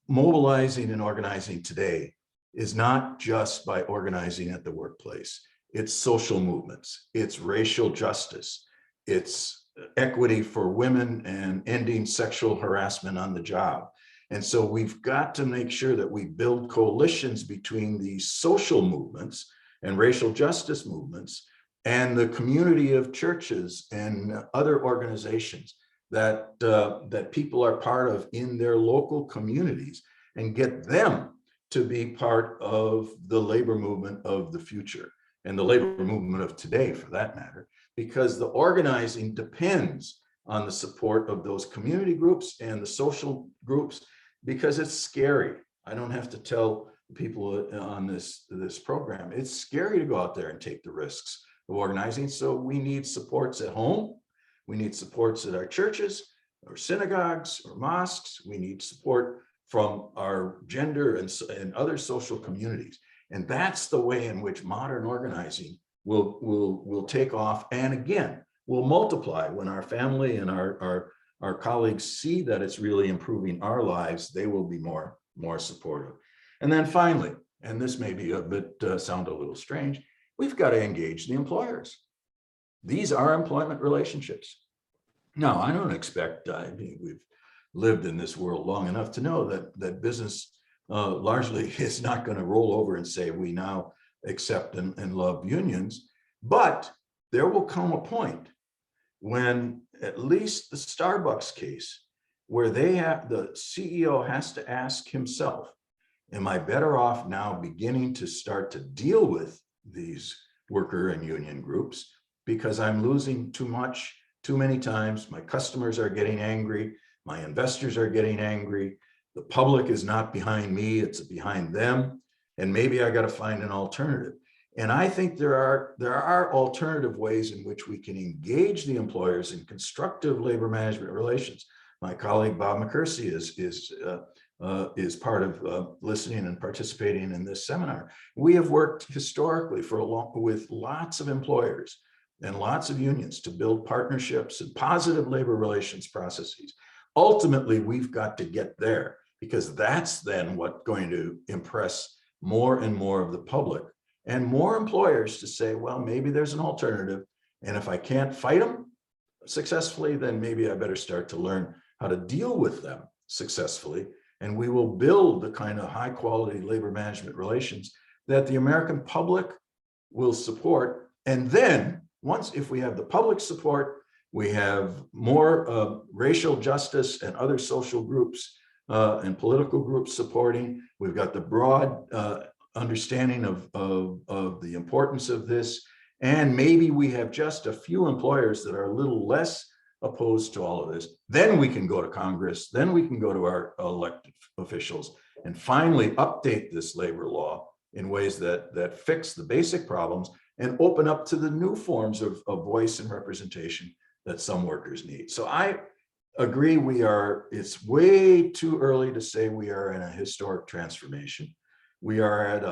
mobilizing and organizing today is not just by organizing at the workplace. It's social movements, it's racial justice, it's equity for women and ending sexual harassment on the job. And so we've got to make sure that we build coalitions between these social movements and racial justice movements and the community of churches and other organizations that people are part of in their local communities, and get them to be part of the labor movement of the future and the labor movement of today, for that matter, because the organizing depends on the support of those community groups and the social groups, because it's scary. I don't have to tell people on this program, it's scary to go out there and take the risks of organizing. So we need supports at home. We need supports at our churches or synagogues or mosques. We need support from our gender and other social communities. And that's the way in which modern organizing will take off. And again, will multiply when our family and our colleagues see that it's really improving our lives. They will be more supportive. And then finally, and this may be a bit sound a little strange, we've got to engage the employers. These are employment relationships. Now, I don't expect, I mean, we've lived in this world long enough to know that business largely is not going to roll over and say, we now accept and love unions. But there will come a point when, at least the Starbucks case, where the CEO has to ask himself, am I better off now beginning to start to deal with these worker and union groups because I'm losing too much, too many times? My customers are getting angry. My investors are getting angry. The public is not behind me, it's behind them. And maybe I got to find an alternative. And I think there are alternative ways in which we can engage the employers in constructive labor management relations. My colleague Bob McCursey is part of listening and participating in this seminar. We have worked historically with lots of employers and lots of unions to build partnerships and positive labor relations processes. Ultimately, we've got to get there, because that's then what's going to impress more and more of the public and more employers to say, well, maybe there's an alternative. And if I can't fight them successfully, then maybe I better start to learn how to deal with them successfully. And we will build the kind of high quality labor management relations that the American public will support. And then if we have the public support, we have more racial justice and other social groups and political groups supporting. We've got the broad understanding of the importance of this. And maybe we have just a few employers that are a little less opposed to all of this. Then we can go to Congress, then we can go to our elected officials and finally update this labor law in ways that fix the basic problems and open up to the new forms of voice and representation that some workers need. So I agree, it's way too early to say we are in a historic transformation. We are at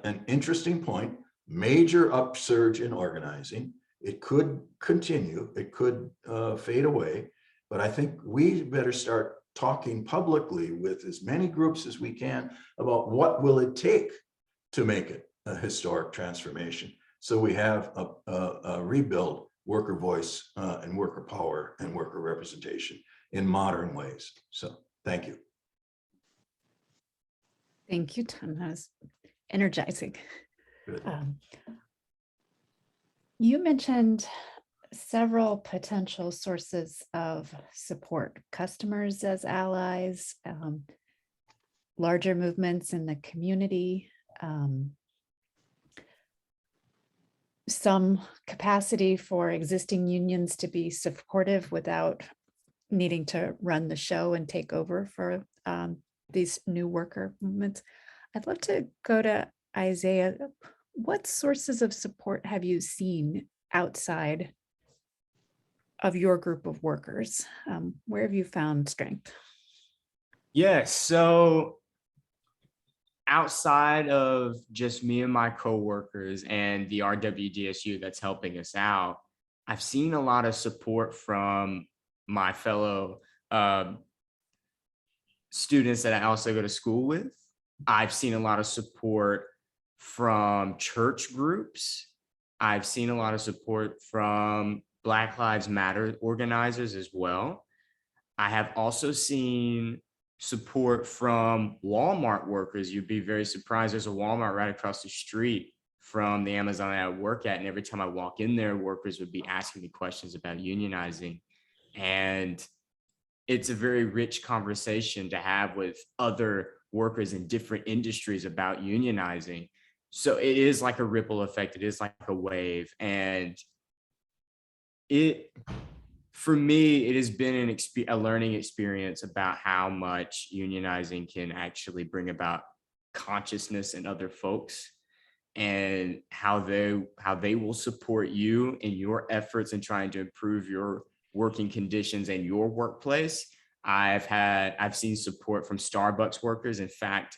an interesting point, major upsurge in organizing. It could continue, it could fade away, but I think we better start talking publicly with as many groups as we can about what will it take to make it a historic transformation. So we have a rebuild worker voice and worker power and worker representation in modern ways. So thank you. Thank you, Tom. That was energizing. Good. You mentioned several potential sources of support, customers as allies, larger movements in the community, some capacity for existing unions to be supportive without needing to run the show and take over for these new worker movements. I'd love to go to Isaiah. What sources of support have you seen outside of your group of workers? Where have you found strength? Yeah, so outside of just me and my coworkers and the RWDSU that's helping us out, I've seen a lot of support from my fellow students that I also go to school with. I've seen a lot of support from church groups. I've seen a lot of support from Black Lives Matter organizers as well. I have also seen support from Walmart workers. You'd be very surprised. There's a Walmart right across the street from the Amazon that I work at. And every time I walk in there, workers would be asking me questions about unionizing. And it's a very rich conversation to have with other workers in different industries about unionizing. So it is like a ripple effect. It is like a wave. And for me, it has been a learning experience about how much unionizing can actually bring about consciousness in other folks, and how they will support you in your efforts in trying to improve your working conditions and your workplace. I've seen support from Starbucks workers. In fact,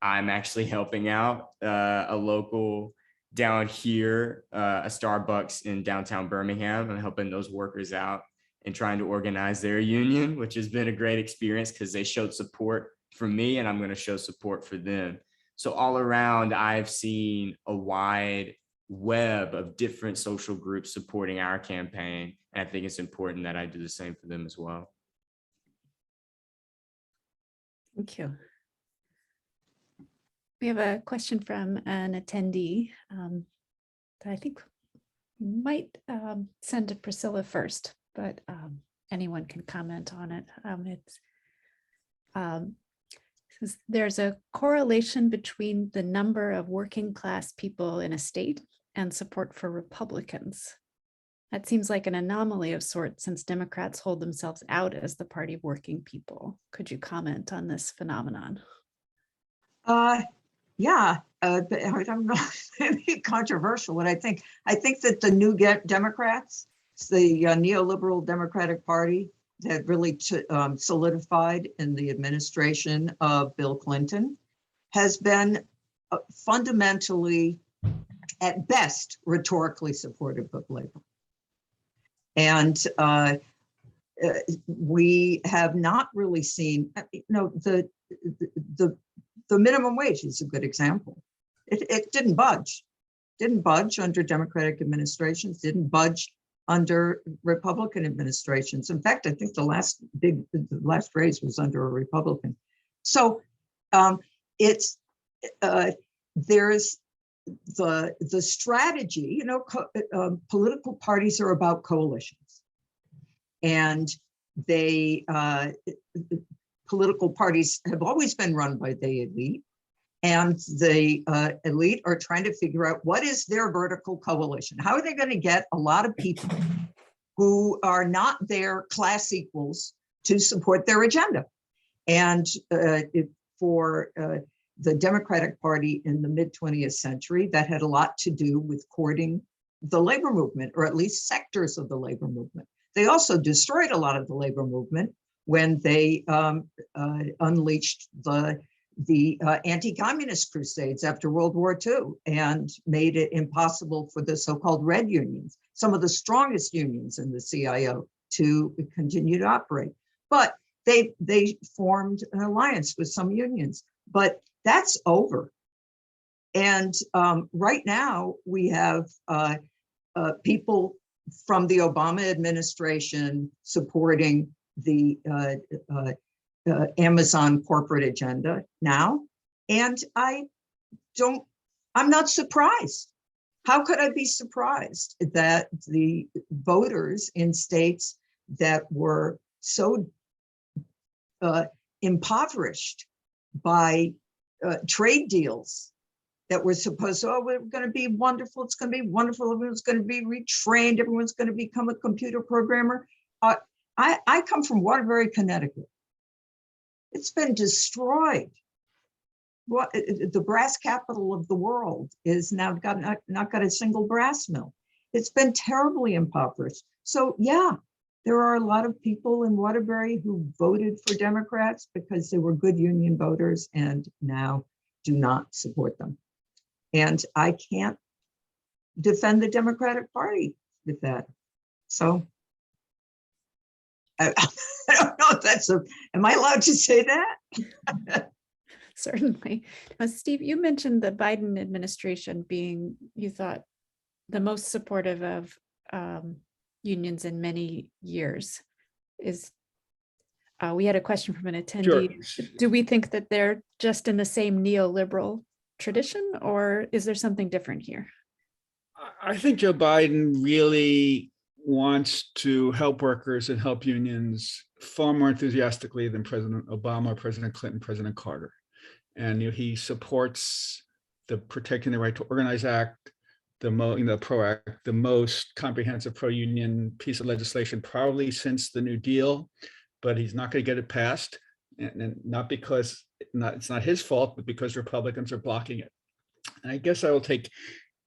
I'm actually helping out a local down here, a Starbucks in downtown Birmingham. I'm helping those workers out and trying to organize their union, which has been a great experience because they showed support for me and I'm going to show support for them. So all around, I've seen a wide web of different social groups supporting our campaign. And I think it's important that I do the same for them as well. Thank you. We have a question from an attendee that I think might send to Priscilla first, but anyone can comment on it. Says there's a correlation between the number of working class people in a state and support for Republicans. That seems like an anomaly of sorts, since Democrats hold themselves out as the party of working people. Could you comment on this phenomenon? Yeah, I'm not maybe controversial. What I think that the new Democrats, the neoliberal Democratic Party that really solidified in the administration of Bill Clinton, has been fundamentally, at best, rhetorically supportive of labor. And we have not really seen, the minimum wage is a good example. It didn't budge under Democratic administrations, didn't budge under Republican administrations. In fact, I think the last raise was under a Republican. So there's the strategy, political parties are about coalitions, and political parties have always been run by the elite, and the elite are trying to figure out what is their vertical coalition. How are they going to get a lot of people who are not their class equals to support their agenda? And for the Democratic Party in the mid-20th century, that had a lot to do with courting the labor movement, or at least sectors of the labor movement. They also destroyed a lot of the labor movement when they unleashed the anti-communist crusades after World War II and made it impossible for the so-called red unions, some of the strongest unions in the CIO, to continue to operate. But they formed an alliance with some unions, but that's over. And right now we have people from the Obama administration supporting the Amazon corporate agenda now. And I'm not surprised. How could I be surprised that the voters in states that were so impoverished by trade deals that were supposed to, we're going to be wonderful, it's going to be wonderful, everyone's going to be retrained, everyone's going to become a computer programmer. I come from Waterbury, Connecticut. It's been destroyed. What the brass capital of the world is now not got a single brass mill. It's been terribly impoverished. So yeah, there are a lot of people in Waterbury who voted for Democrats because they were good union voters and now do not support them. And I can't defend the Democratic Party with that. So I don't know if that's am I allowed to say that? Certainly. Now, Steve, you mentioned the Biden administration being, you thought, the most supportive of unions in many years. We had a question from an attendee. Sure. Do we think that they're just in the same neoliberal tradition, or is there something different here? I think Joe Biden really wants to help workers and help unions far more enthusiastically than President Obama, President Clinton, President Carter. And he supports the Protecting the Right to Organize Act, the PRO Act, the most comprehensive pro-union piece of legislation probably since the New Deal, but he's not going to get it passed, and not because it's not his fault, but because Republicans are blocking it. And I guess I will take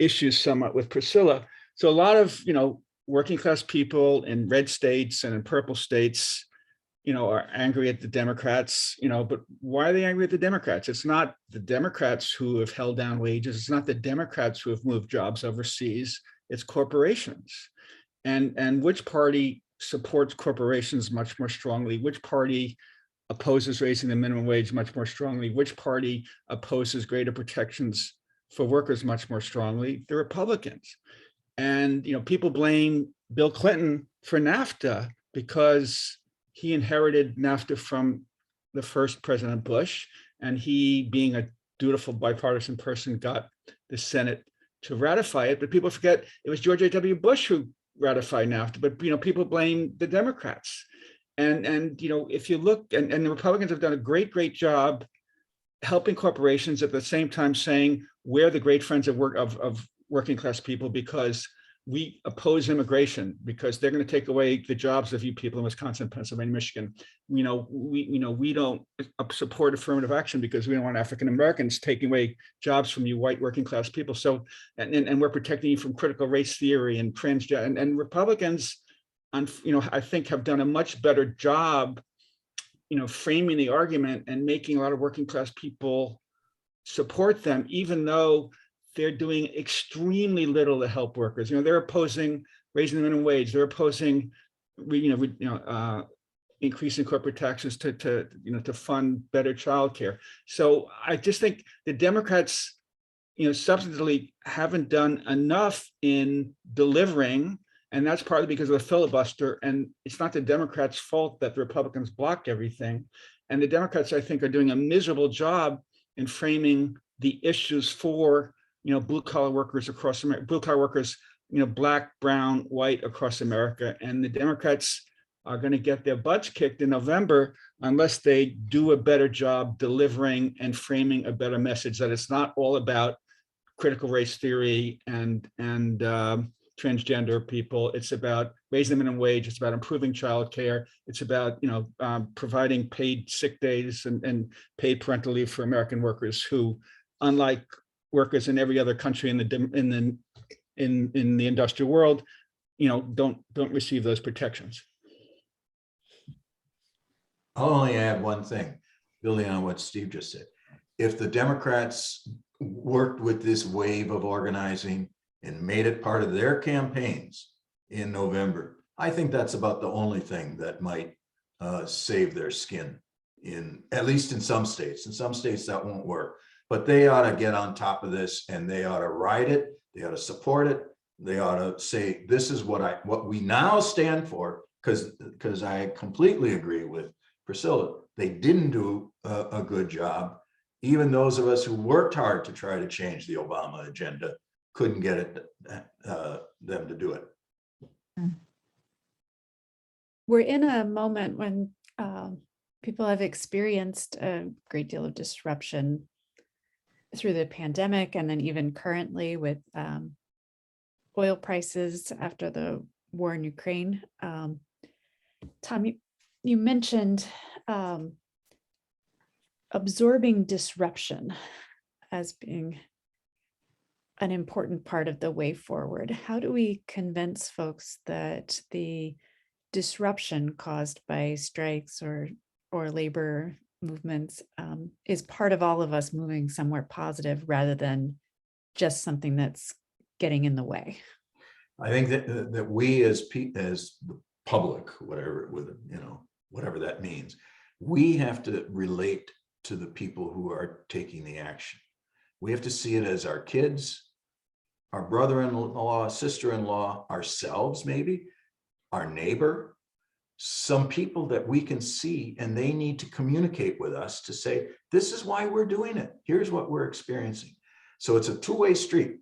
issues somewhat with Priscilla. So a lot of working class people in red states and in purple states are angry at the Democrats, but why are they angry at the Democrats? It's not the Democrats who have held down wages. It's not the Democrats who have moved jobs overseas. It's corporations. And which party supports corporations much more strongly? Which party opposes raising the minimum wage much more strongly? Which party opposes greater protections for workers much more strongly? The Republicans. And people blame Bill Clinton for NAFTA because he inherited NAFTA from the first President Bush, and he, being a dutiful bipartisan person, got the Senate to ratify it. But people forget it was George H.W. Bush who ratified NAFTA. But people blame the Democrats, and if you look, and the Republicans have done a great job helping corporations at the same time saying we're the great friends of working class people because we oppose immigration, because they're going to take away the jobs of you people in Wisconsin, Pennsylvania, Michigan. We don't support affirmative action because we don't want African Americans taking away jobs from you white working class people. So, and we're protecting you from critical race theory and transgender. And Republicans, I think have done a much better job, framing the argument and making a lot of working class people support them, even though they're doing extremely little to help workers. They're opposing raising the minimum wage. They're opposing, increasing corporate taxes to fund better childcare. So I just think the Democrats, substantively haven't done enough in delivering, and that's partly because of the filibuster. And it's not the Democrats' fault that the Republicans blocked everything. And the Democrats, I think, are doing a miserable job in framing the issues for blue collar workers across America, blue collar workers, black, brown, white across America. And the Democrats are going to get their butts kicked in November unless they do a better job delivering and framing a better message that it's not all about critical race theory and transgender people. It's about raising the minimum wage. It's about improving childcare. It's about providing paid sick days and paid parental leave for American workers who, unlike workers in every other country in the industrial world, don't receive those protections. I'll only add one thing, building on what Steve just said. If the Democrats worked with this wave of organizing and made it part of their campaigns in November, I think that's about the only thing that might save their skin, at least in some states. In some states that won't work. But they ought to get on top of this, and they ought to ride it. They ought to support it. They ought to say, this is what we now stand for, because I completely agree with Priscilla. They didn't do a good job. Even those of us who worked hard to try to change the Obama agenda couldn't get them to do it. We're in a moment when people have experienced a great deal of disruption through the pandemic, and then even currently with oil prices after the war in Ukraine. Tom, you mentioned absorbing disruption as being an important part of the way forward. How do we convince folks that the disruption caused by strikes or labor movements is part of all of us moving somewhere positive rather than just something that's getting in the way? I think that we as the public, whatever whatever that means, we have to relate to the people who are taking the action. We have to see it as our kids, our brother-in-law, sister-in-law, ourselves, maybe our neighbor, some people that we can see, and they need to communicate with us to say, this is why we're doing it. Here's what we're experiencing. So it's a two-way street.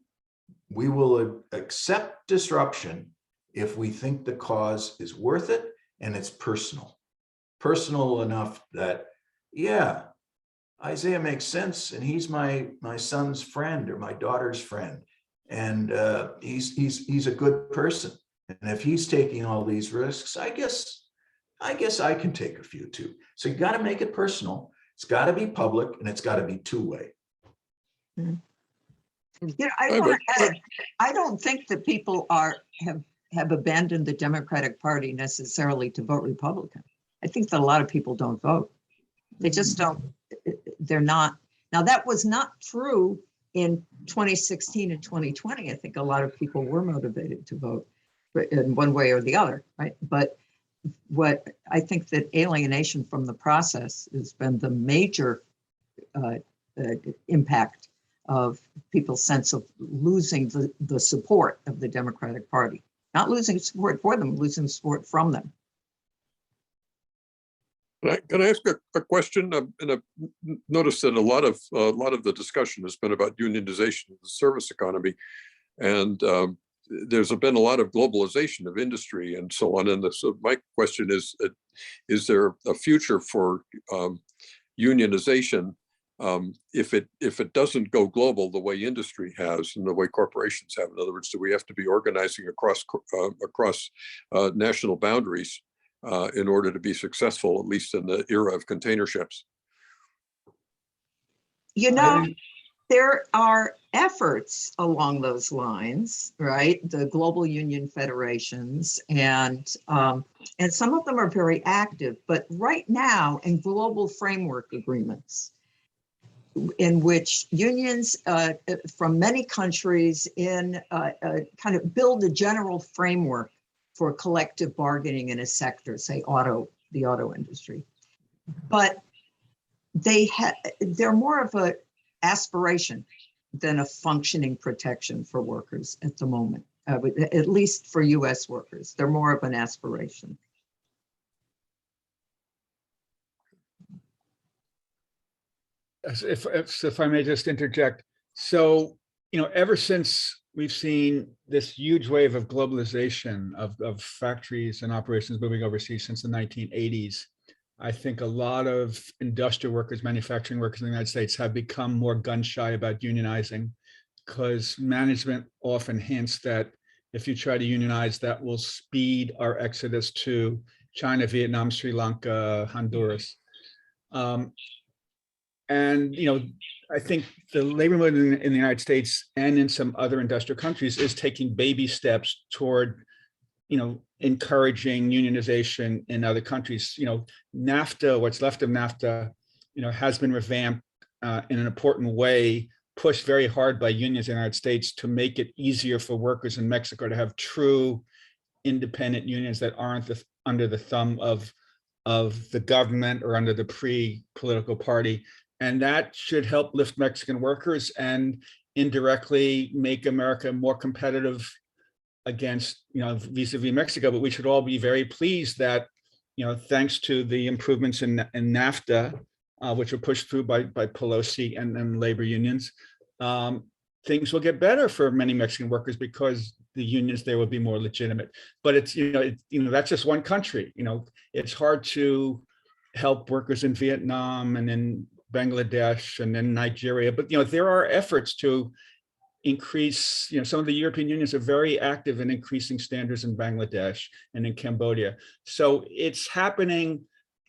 We will accept disruption if we think the cause is worth it and it's personal enough that, yeah, Isaiah makes sense, and he's my son's friend or my daughter's friend, and he's a good person. And if he's taking all these risks, I guess I can take a few too. So you got to make it personal. It's got to be public, and it's got to be two-way. You know, I don't think that people have abandoned the Democratic Party necessarily to vote Republican. I think that a lot of people don't vote. They just don't. They're not. Now, that was not true in 2016 and 2020. I think a lot of people were motivated to vote in one way or the other, right? But what I think that alienation from the process has been the major impact of people's sense of losing the support of the Democratic Party. Not losing support for them, losing support from them. Can I ask a question? And I've noticed that a lot of the discussion has been about unionization of the service economy, and there's been a lot of globalization of industry and so on. And so my question is there a future for unionization if it doesn't go global the way industry has and the way corporations have? In other words, do we have to be organizing across national boundaries in order to be successful, at least in the era of container ships? You know, there are efforts along those lines, right? The global union federations, and some of them are very active. But right now, in global framework agreements, in which unions from many countries kind of build a general framework for collective bargaining in a sector, say the auto industry. But they're more of an aspiration than a functioning protection for workers at the moment, at least for US workers. They're more of an aspiration. If I may just interject. So, ever since we've seen this huge wave of globalization of factories and operations moving overseas since the 1980s, I think a lot of industrial workers, manufacturing workers in the United States have become more gun shy about unionizing, because management often hints that if you try to unionize, that will speed our exodus to China, Vietnam, Sri Lanka, Honduras. And, I think the labor movement in the United States and in some other industrial countries is taking baby steps toward, encouraging unionization in other countries. NAFTA, what's left of NAFTA, has been revamped in an important way, pushed very hard by unions in the United States to make it easier for workers in Mexico to have true independent unions that aren't under the thumb of the government or under the political party. And that should help lift Mexican workers and indirectly make America more competitive against, vis-a-vis Mexico. But we should all be very pleased that, thanks to the improvements in NAFTA, which were pushed through by Pelosi and labor unions, things will get better for many Mexican workers because the unions there will be more legitimate. But it's, that's just one country. It's hard to help workers in Vietnam and in Bangladesh and then Nigeria, but there are efforts to increase. Some of the European unions are very active in increasing standards in Bangladesh and in Cambodia. So it's happening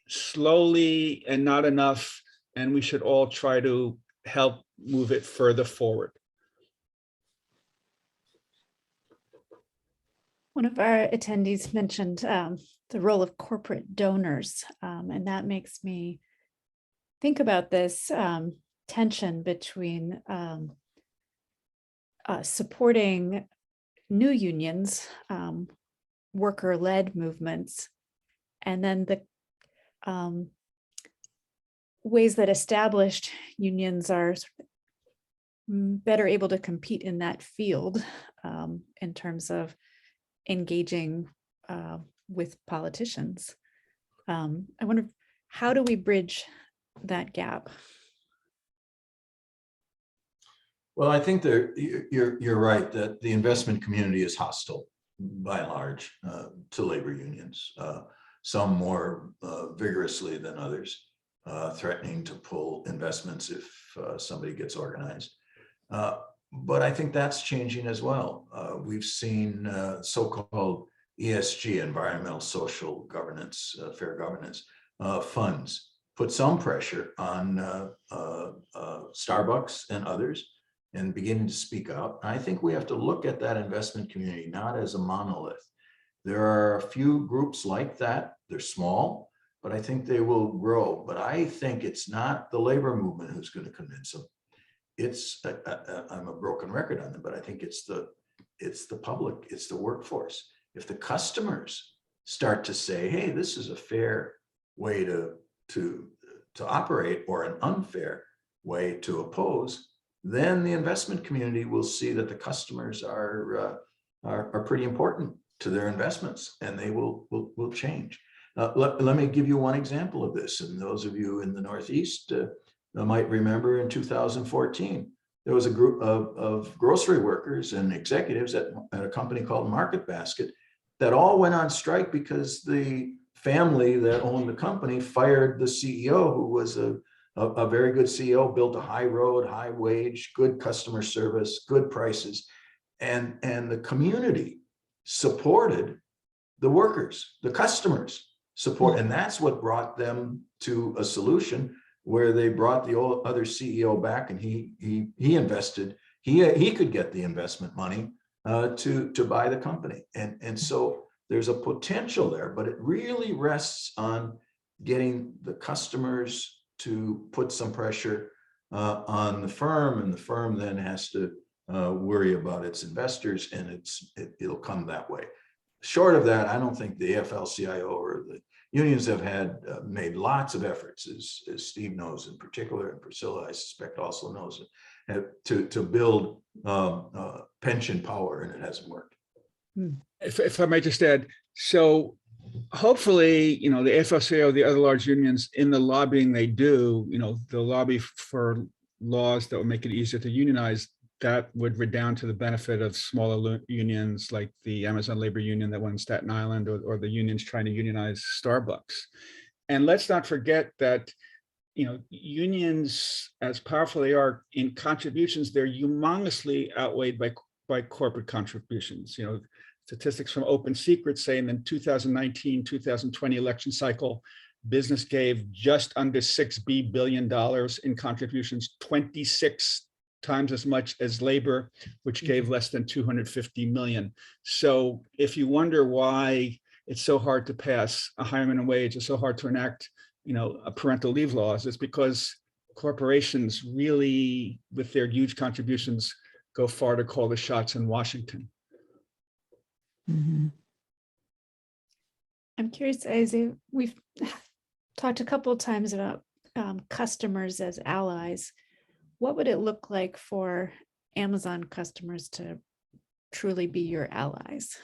slowly and not enough and we should all try to help move it further forward. One of our attendees mentioned the role of corporate donors, and that makes me think about this tension between supporting new unions, worker-led movements, and then the ways that established unions are better able to compete in that field in terms of engaging with politicians. I wonder, how do we bridge that gap? Well, I think you're right that the investment community is hostile by and large to labor unions, some more vigorously than others, threatening to pull investments if somebody gets organized. But I think that's changing as well. We've seen so-called ESG, environmental, social governance, fair governance funds put some pressure on Starbucks and others and beginning to speak out. I think we have to look at that investment community not as a monolith. There are a few groups like that. They're small, but I think they will grow. But I think it's not the labor movement who's going to convince them. It's I'm a broken record on them, but I think it's the public, it's the workforce. If the customers start to say, hey, this is a fair way to operate or an unfair way to oppose, then the investment community will see that the customers are pretty important to their investments, and they will change. Let me give you one example of this, and those of you in the Northeast might remember in 2014, there was a group of grocery workers and executives at a company called Market Basket that all went on strike because the family that owned the company fired the CEO, who was a very good CEO, built a high road, high wage, good customer service, good prices. And the community supported the workers, the customers support. And that's what brought them to a solution where they brought the old other CEO back, and he invested, he could get the investment money to buy the company. And so there's a potential there, but it really rests on getting the customers to put some pressure on the firm, and the firm then has to worry about its investors, and it'll come that way. Short of that, I don't think the AFL-CIO or the unions have made lots of efforts, as Steve knows in particular, and Priscilla, I suspect, also knows it, to build pension power, and it hasn't worked. If I might just add, so hopefully, the AFL-CIO, the other large unions, in the lobbying they do, they'll lobby for laws that will make it easier to unionize. That would redound to the benefit of smaller unions like the Amazon labor union that went in Staten Island, or the unions trying to unionize Starbucks. And let's not forget that, unions, as powerful they are in contributions, they're humongously outweighed by corporate contributions. Statistics from Open Secret say in the 2019-2020 election cycle, business gave just under $6 billion in contributions, 26 times as much as labor, which gave less than 250 million. So if you wonder why it's so hard to pass a higher minimum wage, it's so hard to enact, a parental leave laws, it's because corporations really, with their huge contributions, go far to call the shots in Washington. Mm-hmm. I'm curious, Isaiah, we've talked a couple of times about customers as allies. What would it look like for Amazon customers to truly be your allies?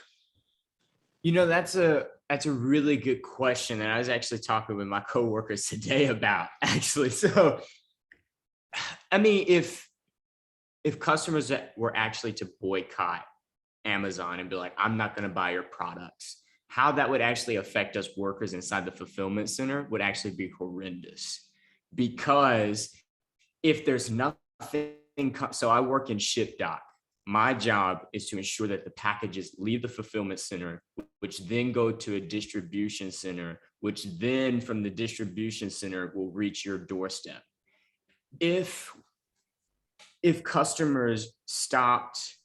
That's a really good question. And I was actually talking with my coworkers today about, actually. So, I mean, if customers that were actually to boycott Amazon and be like, I'm not going to buy your products, how that would actually affect us workers inside the fulfillment center would actually be horrendous. Because if there's nothing, so I work in ship dock. My job is to ensure that the packages leave the fulfillment center, which then go to a distribution center, which then from the distribution center will reach your doorstep. if customers stopped,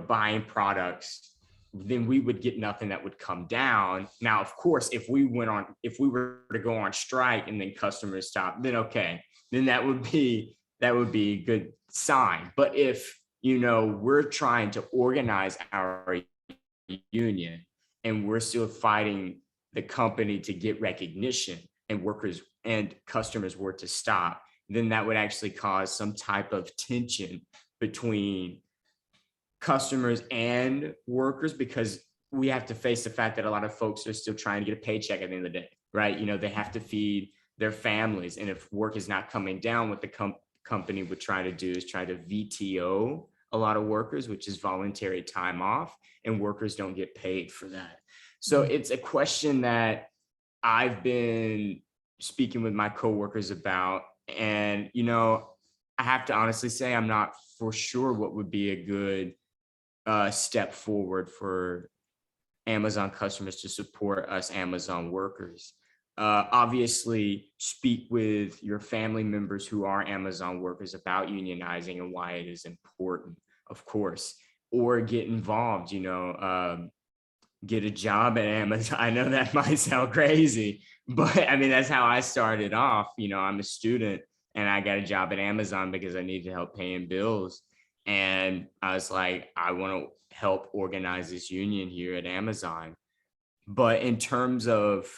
buying products, then we would get nothing that would come down. Now, of course, if we were to go on strike and then customers stop, then okay, then that would be a good sign. But if, we're trying to organize our union and we're still fighting the company to get recognition, and workers and customers were to stop, then that would actually cause some type of tension between customers and workers, because we have to face the fact that a lot of folks are still trying to get a paycheck at the end of the day, right? They have to feed their families. And if work is not coming down, what the company would try to do is try to VTO a lot of workers, which is voluntary time off, and workers don't get paid for that. So it's a question that I've been speaking with my coworkers about. And, I have to honestly say, I'm not for sure what would be a good step forward for Amazon customers to support us Amazon workers. Obviously, speak with your family members who are Amazon workers about unionizing and why it is important, of course, or get involved, get a job at Amazon. I know that might sound crazy, but I mean, that's how I started off. I'm a student and I got a job at Amazon because I needed help paying bills. And I was like, I want to help organize this union here at Amazon. But in terms of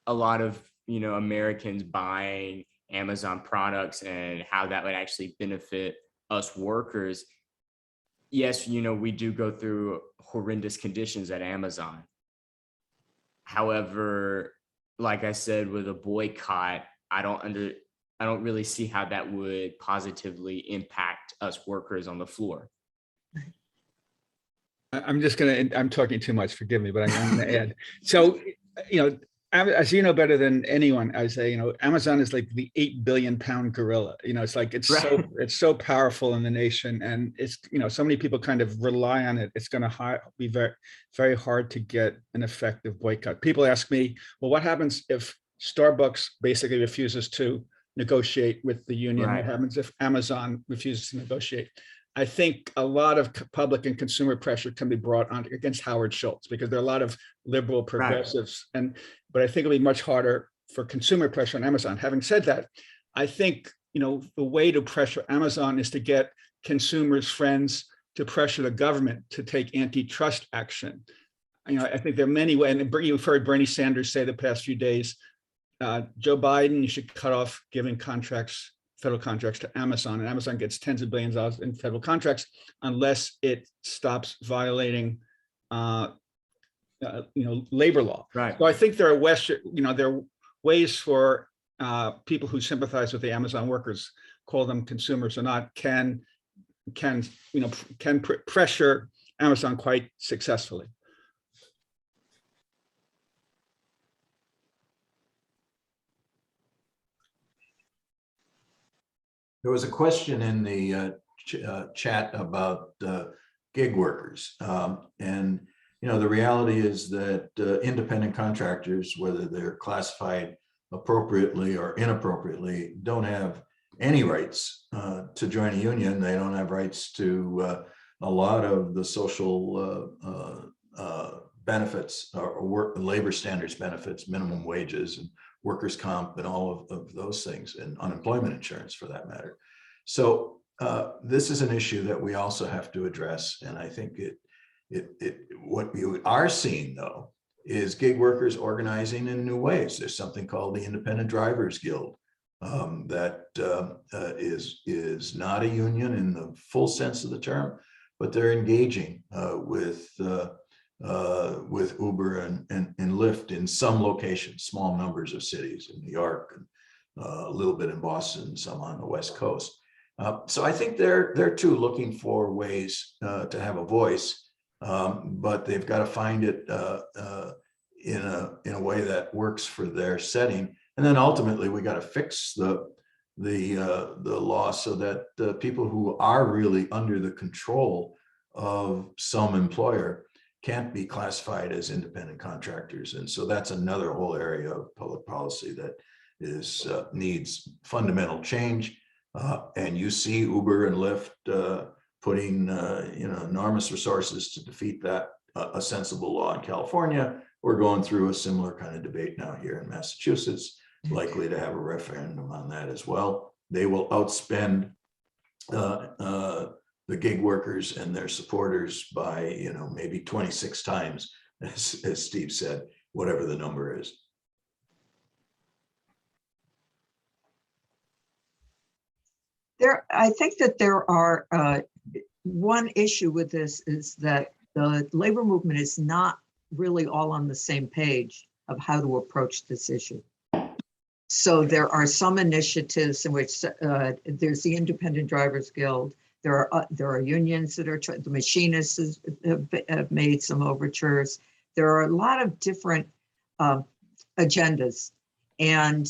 a lot of, Americans buying Amazon products and how that would actually benefit us workers, yes, we do go through horrendous conditions at Amazon. However, like I said, with a boycott, I don't really see how that would positively impact us workers on the floor. I'm talking too much, forgive me, but I'm going to add. So, as you know better than anyone, I say, Amazon is like the 8 billion pound gorilla. It's like, it's so powerful in the nation, and it's, so many people kind of rely on it. It's going to be very, very hard to get an effective boycott. People ask me, well, what happens if Starbucks basically refuses to negotiate with the union? What happens if Amazon refuses to negotiate? I think a lot of public and consumer pressure can be brought on against Howard Schultz, because there are a lot of liberal progressives, but I think it'll be much harder for consumer pressure on Amazon. Having said that, I think, the way to pressure Amazon is to get consumers' friends to pressure the government to take antitrust action. I think there are many ways, and you've heard Bernie Sanders say the past few days, Joe Biden, you should cut off giving federal contracts to Amazon, and Amazon gets tens of billions of dollars in federal contracts unless it stops violating, labor law. So I think there are ways for people who sympathize with the Amazon workers, call them consumers or not, can pressure Amazon quite successfully. There was a question in the chat about gig workers. And, the reality is that independent contractors, whether they're classified appropriately or inappropriately, don't have any rights to join a union. They don't have rights to a lot of the social benefits or labor standards benefits, minimum wages and workers' comp and all of those things, and unemployment insurance for that matter. So this is an issue that we also have to address. And I think what we are seeing, though, is gig workers organizing in new ways. There's something called the Independent Drivers Guild that is not a union in the full sense of the term, but they're engaging with Uber and Lyft in some locations, small numbers of cities in New York, and a little bit in Boston, some on the West Coast. So I think they're too looking for ways to have a voice, but they've got to find it in a way that works for their setting. And then ultimately, we got to fix the law so that the people who are really under the control of some employer can't be classified as independent contractors. And so that's another whole area of public policy needs fundamental change. And you see Uber and Lyft putting enormous resources to defeat that, a sensible law in California. We're going through a similar kind of debate now here in Massachusetts, likely to have a referendum on that as well. They will outspend the gig workers and their supporters by, maybe 26 times, as Steve said, whatever the number is. I think that there are, one issue with this is that the labor movement is not really all on the same page of how to approach this issue. So there are some initiatives in which there's the Independent Drivers Guild. There are unions that are the machinists have made some overtures. There are a lot of different agendas, and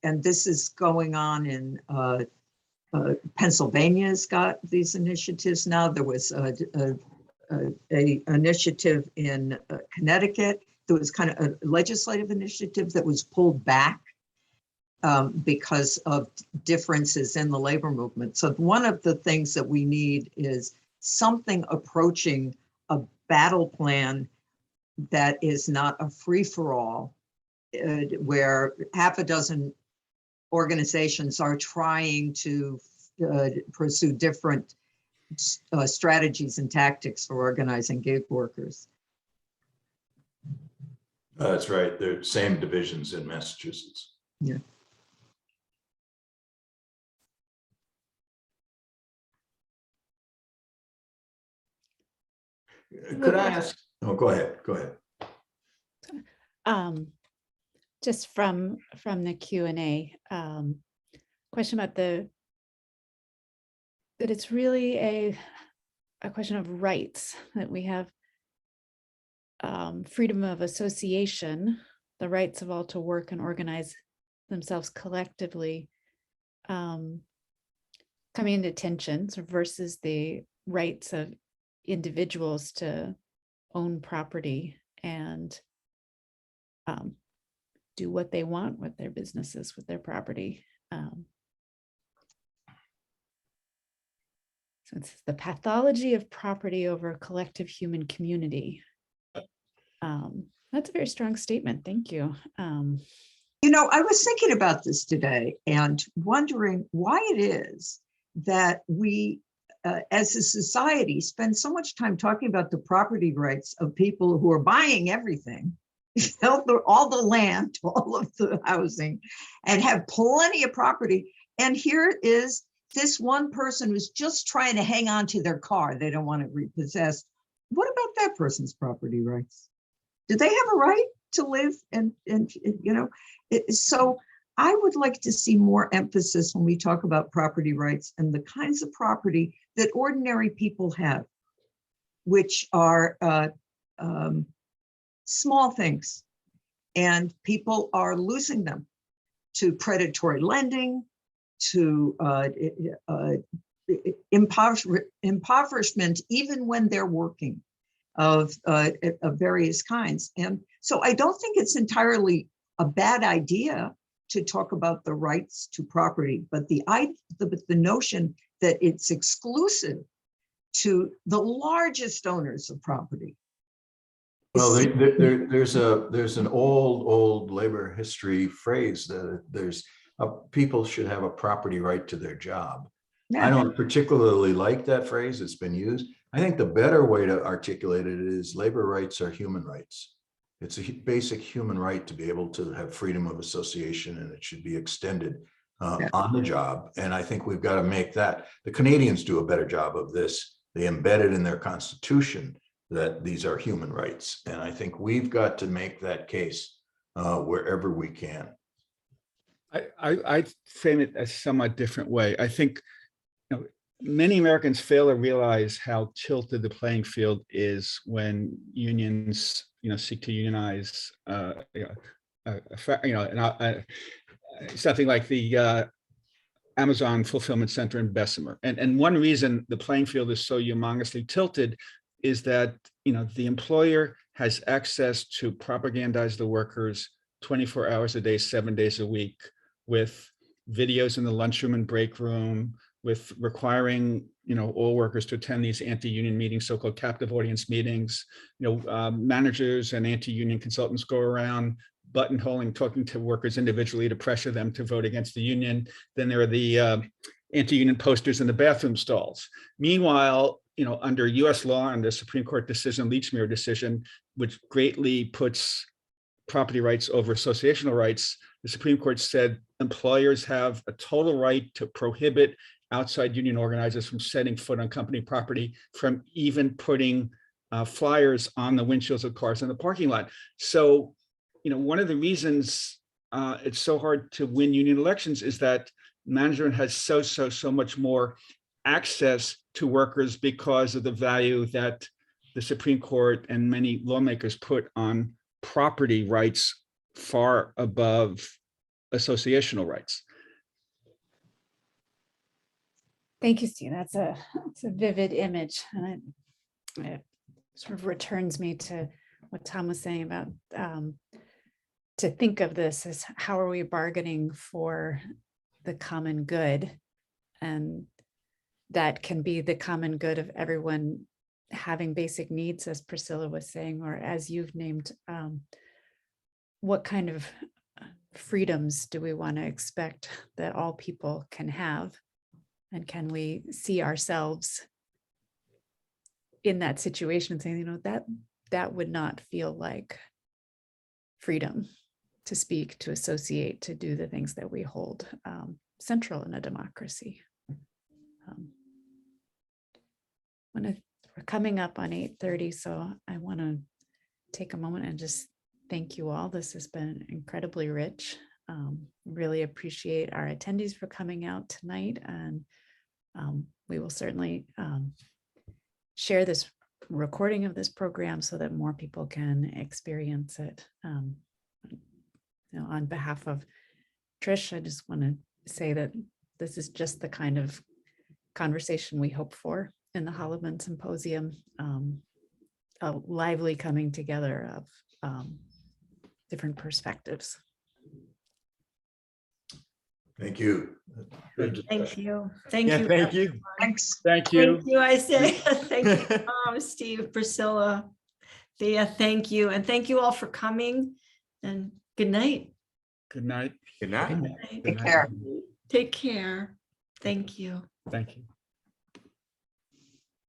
this is going on in Pennsylvania's got these initiatives now. There was a initiative in Connecticut. There was kind of a legislative initiative that was pulled back because of differences in the labor movement. So one of the things that we need is something approaching a battle plan that is not a free-for-all, where half a dozen organizations are trying to pursue different strategies and tactics for organizing gig workers. That's right. They're same divisions in Massachusetts. Yeah. Could I ask? Oh, go ahead. Go ahead. Just from the Q&A, question about that it's really a question of rights, that we have freedom of association, the rights of all to work and organize themselves collectively, coming into tension versus the rights of individuals to own property and do what they want with their businesses, with their property. So it's the pathology of property over a collective human community. That's a very strong statement. Thank you. I was thinking about this today and wondering why it is that we, as a society, spend so much time talking about the property rights of people who are buying everything, all the land, all of the housing, and have plenty of property. And here is this one person who's just trying to hang on to their car. They don't want it repossessed. What about that person's property rights? Do they have a right to live? So I would like to see more emphasis when we talk about property rights and the kinds of property that ordinary people have, which are small things, and people are losing them to predatory lending, to impoverishment, even when they're working, of various kinds. And so I don't think it's entirely a bad idea to talk about the rights to property, but the notion that it's exclusive to the largest owners of property. Well, there's an old labor history phrase that people should have a property right to their job. Yeah. I don't particularly like that phrase. It's been used. I think the better way to articulate it is labor rights are human rights. It's a basic human right to be able to have freedom of association, and it should be extended on the job. And I think we've got to make that. The Canadians do a better job of this. They embed it in their constitution that these are human rights. And I think we've got to make that case wherever we can. I frame it a somewhat different way. I think many Americans fail to realize how tilted the playing field is when unions, seek to unionize, something like the Amazon fulfillment center in Bessemer. And one reason the playing field is so humongously tilted is that the employer has access to propagandize the workers 24 hours a day, 7 days a week, with videos in the lunchroom and break room, with requiring, all workers to attend these anti-union meetings, so-called captive audience meetings. Managers and anti-union consultants go around buttonholing, talking to workers individually to pressure them to vote against the union. Then there are the anti-union posters in the bathroom stalls. Meanwhile, under US law and the Supreme Court decision, Leachmere decision, which greatly puts property rights over associational rights, the Supreme Court said employers have a total right to prohibit outside union organizers from setting foot on company property, from even putting flyers on the windshields of cars in the parking lot. So, one of the reasons it's so hard to win union elections is that management has so much more access to workers because of the value that the Supreme Court and many lawmakers put on property rights far above associational rights. Thank you, Steve. That's a vivid image, and it sort of returns me to what Tom was saying about to think of this as how are we bargaining for the common good, and that can be the common good of everyone having basic needs, as Priscilla was saying, or as you've named. What kind of freedoms do we want to expect that all people can have? And can we see ourselves in that situation saying, that would not feel like freedom to speak, to associate, to do the things that we hold central in a democracy. We're coming up on 8:30, so I want to take a moment and just thank you all. This has been incredibly rich. Really appreciate our attendees for coming out tonight, and we will certainly share this recording of this program so that more people can experience it. On behalf of Trish, I just want to say that this is just the kind of conversation we hope for in the Hollomon Symposium, a lively coming together of different perspectives. Thank you. Thank you. Thank Yeah, you. thank you. Thanks. Thank you. Thank you, I say. Thank you, Steve, Priscilla, Thea, thank you. And thank you all for coming, and good night. Good night. Good night. Take care. Take care. Thank you. Thank you.